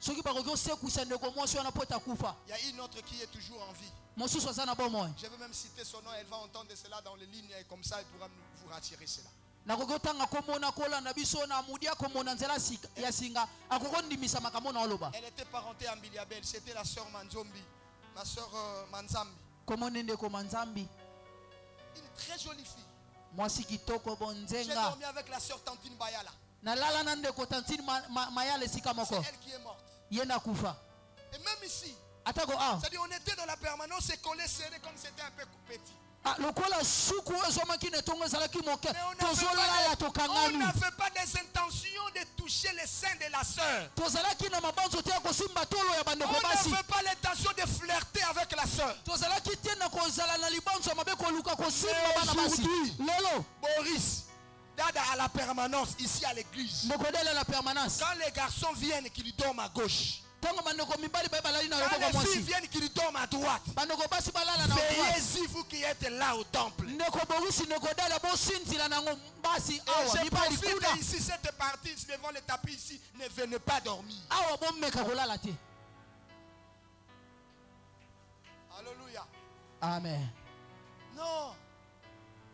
soki bakoki osekuisa ndeko mwasi wana po etakufa Il y a une autre qui est toujours en vie. mosusu aza na bomoi Je vais même citer son nom, elle va entendre cela dans les lignes et comme ça elle pourra vous rattirer cela. nakoki otanga komona kolanda biso na mudi akomona nzela ya singa akoki ondimisa makambo na oloba Elle était parentée à Mbiliabel, c'était la soeur Manzombi, ma soeur Manzambi. komona ndeko manzambi Une très jolie fille. mwasi kitoko J'ai bonzenga dormi avec la soeur Tantine Bayala. nalala na ndeko tantine mayala esika C'est moko elle qui est morte. ye nakufa Et même ici, atako awa c'est-à-dire on était dans la permanence et collés serrés comme c'était un peu petit. lokola suku ezomaki na etongo ezalaki moke Mais on tozolala tokangani n'avait pas des intentions de toucher les seins de la sœur. tozalaki na mabanzo te ya kosimba tolo ya On bandeko basi n'avait pas l'intention de flirter avec la sœur. tozalaki te na kozala na libanzo ya mabe koluka kosimba Mais bana basi aujourd'hui, lelo Boris, Dada à la permanence ici à l'église. mokodele na permanence Quand les garçons viennent qui lui dorment à gauche, ntango bandeko mibali baye balali na quand loboko les filles mwasi viennent qui lui dorment à droite, bandeko basi balala na droite veillez-y vous qui êtes là au temple. ndeko borisi ndeko dala bosinzila nango basi Et awa je mibali profite kuna ici, cette partie devant le tapis ici, ne venez pas dormir. awa bomeka kolala te Alléluia. amen Non.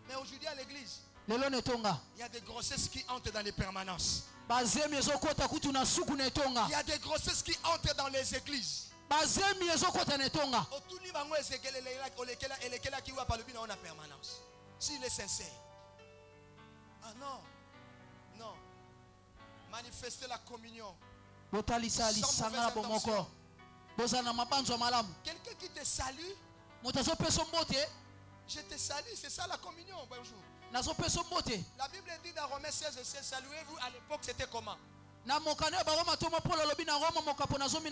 Mais aujourd'hui à l'église, lelo na etonga il y a des grossesses qui entrent dans les permanences. bazemi ezokota kutu na suku na etonga Il y a des grossesses qui entrent dans les églises. bazemi ezokota na etonga Otuni bango elekela ki wa palobi na ona permanence. S'il est sincère. Ah non. Non. Manifester la communion. botalisa lisanga na bomoko bozala na mabanzo ya malamu Quelqu'un qui te salue, moto azopesa mbote Je te salue, c'est ça la communion. Bonjour. nazopesa mbote La Bible dit dans Romains 16, 16, saluez-vous à l'époque, c'était comment? na mokano ya baroma to mapolo alobi na roma mokapo na zomi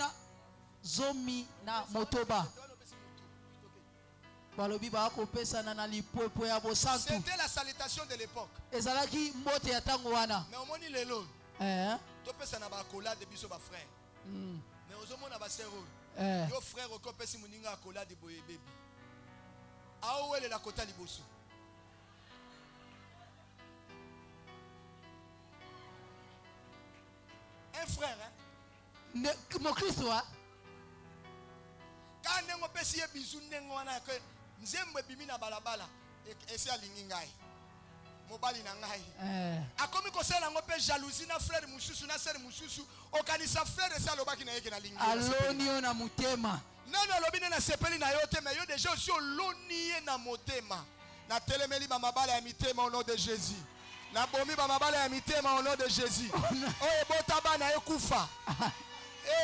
na motoba balobi bakopesana na lipopo ya bosantu. C'était la salutation de l'époque. ezalaki mbote ya ntango wana. Mais au moni lelo topesana bakola de biso ba frère. Mais ozomona ba sœur yo frère okopesi muninga akola de boye baby. Aowele la kota liboso. Un frère, hein? Mon Christ, quand on peut essayer bisou n'engwana que nzembe bimi na balabala esi alingi ngai mobali na ngai akomi kosala ngope jalousie na frère mususu na sœur mususu okanisa frère esi alobaki na yeke na lingi aloni na mutema nano alobi na sepeli na yo te mais yo déjà aussi oloni na motema na telemeli ba mabala ya mitema au nom de Jésus. Na bomi ba mabala ya mitema au nom de Jésus. Oh botaba na ekufa.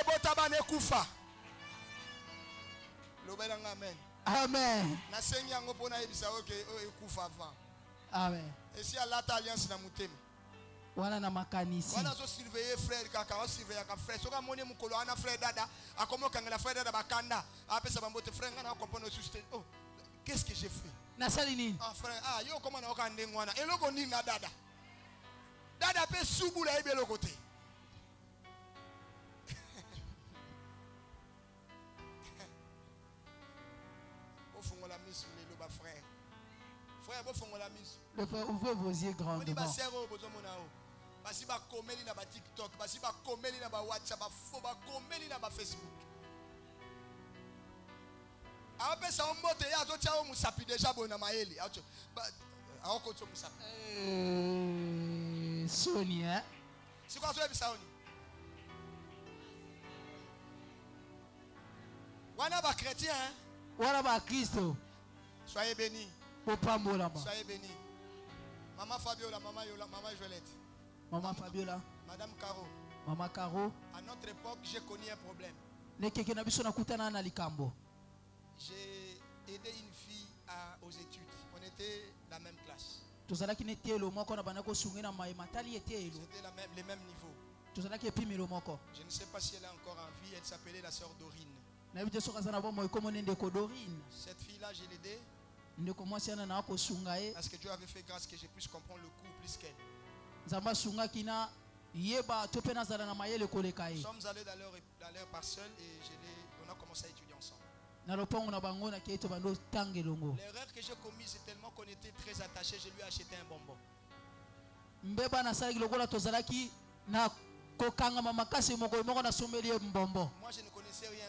Botaba na ekufa. Lobelanga amen. Amen. Na sengi yango pona yebisa oke ekufa avant. Amen. Et si alata alliance na mutema. Wana na makanisi. Wana zo surveiller frère kaka o surveiller ka frère. Soka moni mukolo ana frère dada akomo kangela frère dada bakanda. Apesa bambote frère ngana comprendre sustain. Oh, qu'est-ce que j'ai fait? Na sali nini? Ah frère, yo comment na okande ngwana. Eloko nini na dada? Dada pe subu la ebe lokote. Bo fongola misu lelo ba frère. Frère bo fongola misu. Le frère ouvrez vos yeux grandement. Oni ba sero bozo mona o. Basi ba komeli na ba TikTok, basi ba komeli na ba WhatsApp, ba fo ba komeli na ba Facebook. Ape sa mbote ya to tia o musapi déjà bona maeli. Acho. Aoko to musapi. Sonia. C'est quoi ça ebisa oni? Wana ba chrétien hein? Wana ba Kristo. Soyez bénis. Soyez bénis. Maman Fabiola, maman Yola, maman Joëlette. Maman Fabiola. Madame Caro. Maman Caro. À notre époque, j'ai connu un problème. J'ai aidé une fille aux études. On était la même classe. C'était les mêmes niveaux. Je ne sais pas si elle est encore en vie. Elle s'appelait la sœur Dorine. Cette fille-là, j'ai l'aidé. Parce que Dieu avait fait grâce que je puisse comprendre le cours plus qu'elle. Nous sommes allés dans leur parcelle et on a commencé à étudier ensemble. L'erreur que j'ai commise, c'est tellement qu'on était très attachés, je lui ai acheté un bonbon. Moi, je ne connaissais rien.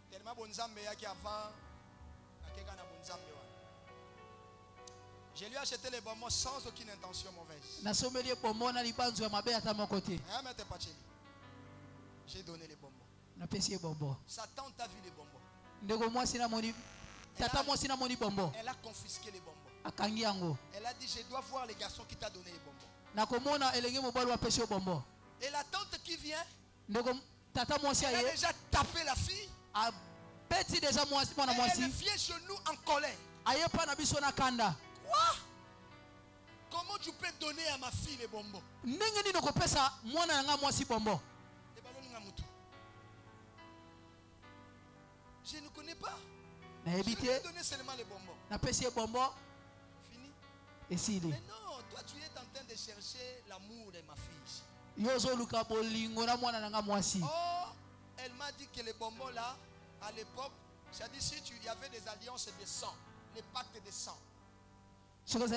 Tellement bon zambe qui avant, je lui ai acheté les bonbons sans aucune intention mauvaise. J'ai donné les bonbons. Sa tante a vu les bonbons. Elle a confisqué les bonbons. Elle a dit, je dois voir les garçons qui t'ont donné les bonbons. Et la tante qui vient, elle a déjà tapé la fille. Et elle vient chez nous en colère. Quoi? Comment tu peux donner à ma fille les bonbons? Je ne connais pas. Je lui ai donné seulement les bonbons. Fini. Mais non, toi tu es en train de chercher l'amour de ma fille. Oh, elle m'a dit que les bonbons là, à l'époque, ça dit si il y avait des alliances de sang, les pactes de sang. Si une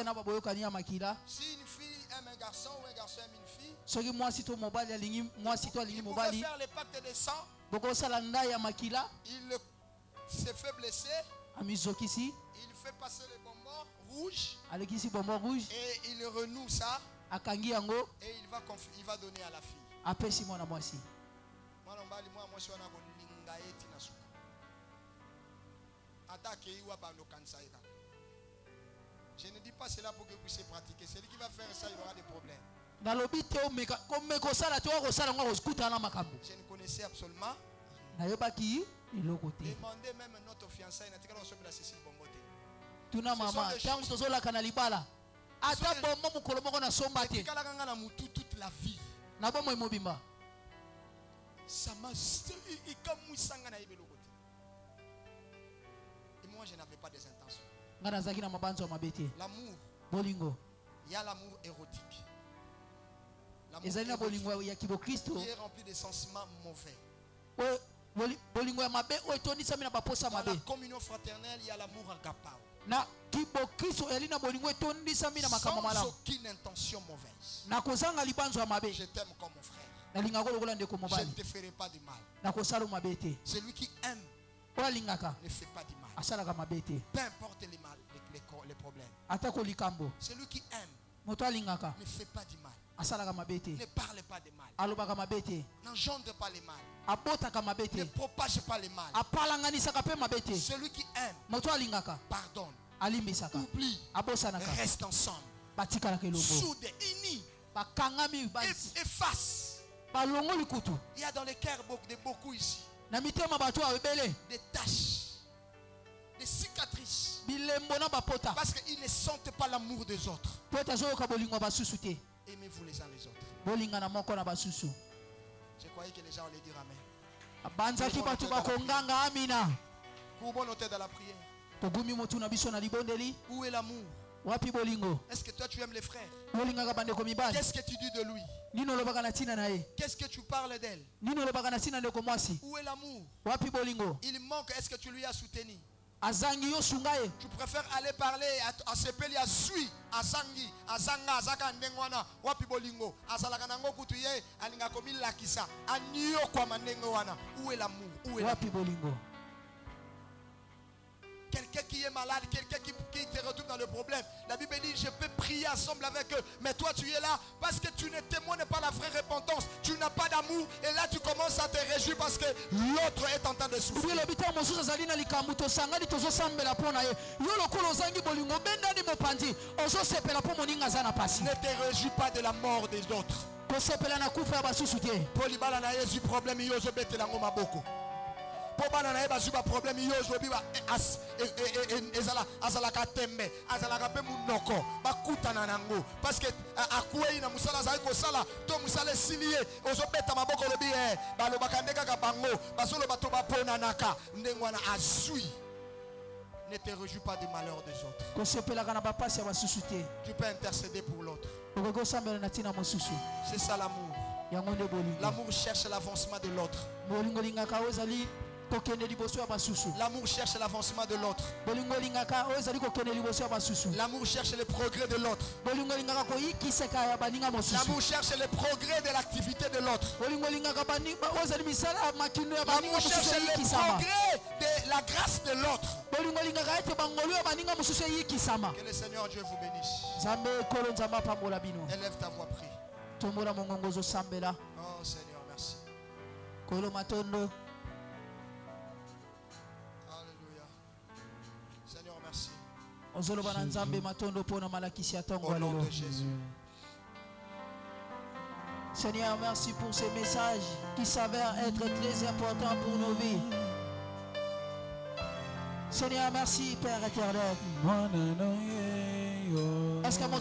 fille aime un garçon ou un garçon aime une fille, il pouvait faire les pactes de sang. Il se fait blesser. Il fait passer les bonbons rouges. Et il renoue ça. Et il va donner à la fille. Je ne dis pas cela pour que vous puissiez pratiquer. Celui qui va faire ça, il aura des problèmes. Je ne connaissais absolument Demandez même notre fiançaille. Tuna mama tangu tozolaka na libala ata bombo mukolo moko na somba te toute la vie. na bombo mobimba Ça m'a et moi je n'avais pas des intentions. ngana zaki na mabanzo ya mabete L'amour, bolingo il y a l'amour érotique. ezali na bolingo ya kibokristo Qui est rempli de sentiments mauvais. bolingo ya mabe oyo etondisami na baposa Dans la mabe communion fraternelle, il y a l'amour agapao. na kibokristo ezali na bolingo etondisami na makambo Sans malamu aucune intention mauvaise. na kozanga libanzo ya mabe Je t'aime comme mon frère. nalingaka lokola ndeko Je mobali ne te ferai pas de mal. na kosala mabe te Celui qui aime oyo alingaka ne fait pas de mal. asalaka mabe te Peu importe les problèmes. atako likambo Celui qui aime moto alingaka ne fait pas de mal. asalaka mabe te Ne parle pas de mal. alobaka mabe te N'engendre pas le mal. abotaka mabe Ne te propage pas le mal. apalanganisaka mpe mabe te Celui qui aime moto alingaka pardonne. alimbisaka Oublie. abosanaka Reste ensemble. batikalaka elongo Soude, unis. bakangami Efface. balongoli kutu Il y a dans les cœurs de beaucoup ici na mitema bato ayo ebele des taches, des cicatrices. bilembo na bapota Parce qu'ils ne sentent pas l'amour des autres. po ete azoyoka bolingo ya basusu te Aimez-vous les uns les autres. bolinga na moko na basusu Je croyais que les gens allaient dire Amen. abanzaki bato bakonganga amina Courbons nos têtes dans la prière. togumi motu na biso na libondeli Où est l'amour? wapi bolingo Est-ce que toi tu aimes les frères? bolingaka bandeko mibali Qu'est-ce que tu dis de lui? nini olobaka na ntina na ye Qu'est-ce que tu parles d'elle? nini olobaka na ntina ndeko mwasi Où est l'amour? wapi bolingo Il manque. Est-ce que tu lui as soutenu? azangi yo sunga ye Tu préfères aller parler à sepeli à sui azangi azanga azaka ndengwana wapi bolingo azalaka nango kutu ye alinga komi lakisa aniyo kwa mandengo wana. Où est l'amour? Où est l'amour? wapi bolingo Quelqu'un qui est malade, quelqu'un qui te retrouve dans le problème. La Bible dit, je peux prier ensemble avec eux. Mais toi, tu es là parce que tu ne témoignes pas la vraie repentance. Tu n'as pas d'amour. Et là, tu commences à te réjouir parce que l'autre est en train de souffrir. lobi ta mosusu azali na likambo tosangani tozosambela mpo na ye yo lokola ozangi bolingo bendani mopanzi ozosepela mpo moninga aza na pasi Ne te réjouis pas de la mort des autres. kosepela na kufa ya basusu te Pour libala na yesu problème yozo bete lango maboko. Pour bana na yeba zuba problème yozo biba azalaka tembe azalaka pe munoko bakutana nango parce que akuei na musala za ko sala to musala silié ozo beta maboko lobi balobaka ndeka ka bango basolo bato bapona naka ndengwana azui. Ne te réjouis pas des malheurs des autres. kosepelaka na bapasi ya basusu te Tu peux intercéder pour l'autre. okoki osambela na ntina mosusu C'est ça l'amour. yango nde bolingo L'amour cherche l'avancement de l'autre. bolingo olingaka oyo ezali kokende liboso ya basusu L'amour cherche l'avancement de l'autre. bolingo olingaka oyo ezali kokende liboso ya basusu L'amour cherche le progrès de l'autre. bolingo olingaka koyikiseka ya baninga mosusu L'amour cherche le progrès de l'activité de l'autre. bolingo olingaka oyo ezali misala ya makino ya baninga L'amour mosusu cherche le eyikisama progrès de la grâce de l'autre. bolingo olingaka ete bangolu ya baninga mosusu eyikisama Que le Seigneur Dieu vous bénisse. nzambe ekolo nzambe apambola bino Élève ta voix, prie. tombola mongongo ozosambela Oh Seigneur, merci. kolo matondo Alléluia. Seigneur, merci. ozoloba na nzambe matondo mpona malakisi ya ntongo Au ya nom lelo de Jésus. Seigneur, merci pour ces messages qui s'avèrent être très importants pour nos vies. Seigneur, merci Père éternel. Est-ce qu'à mon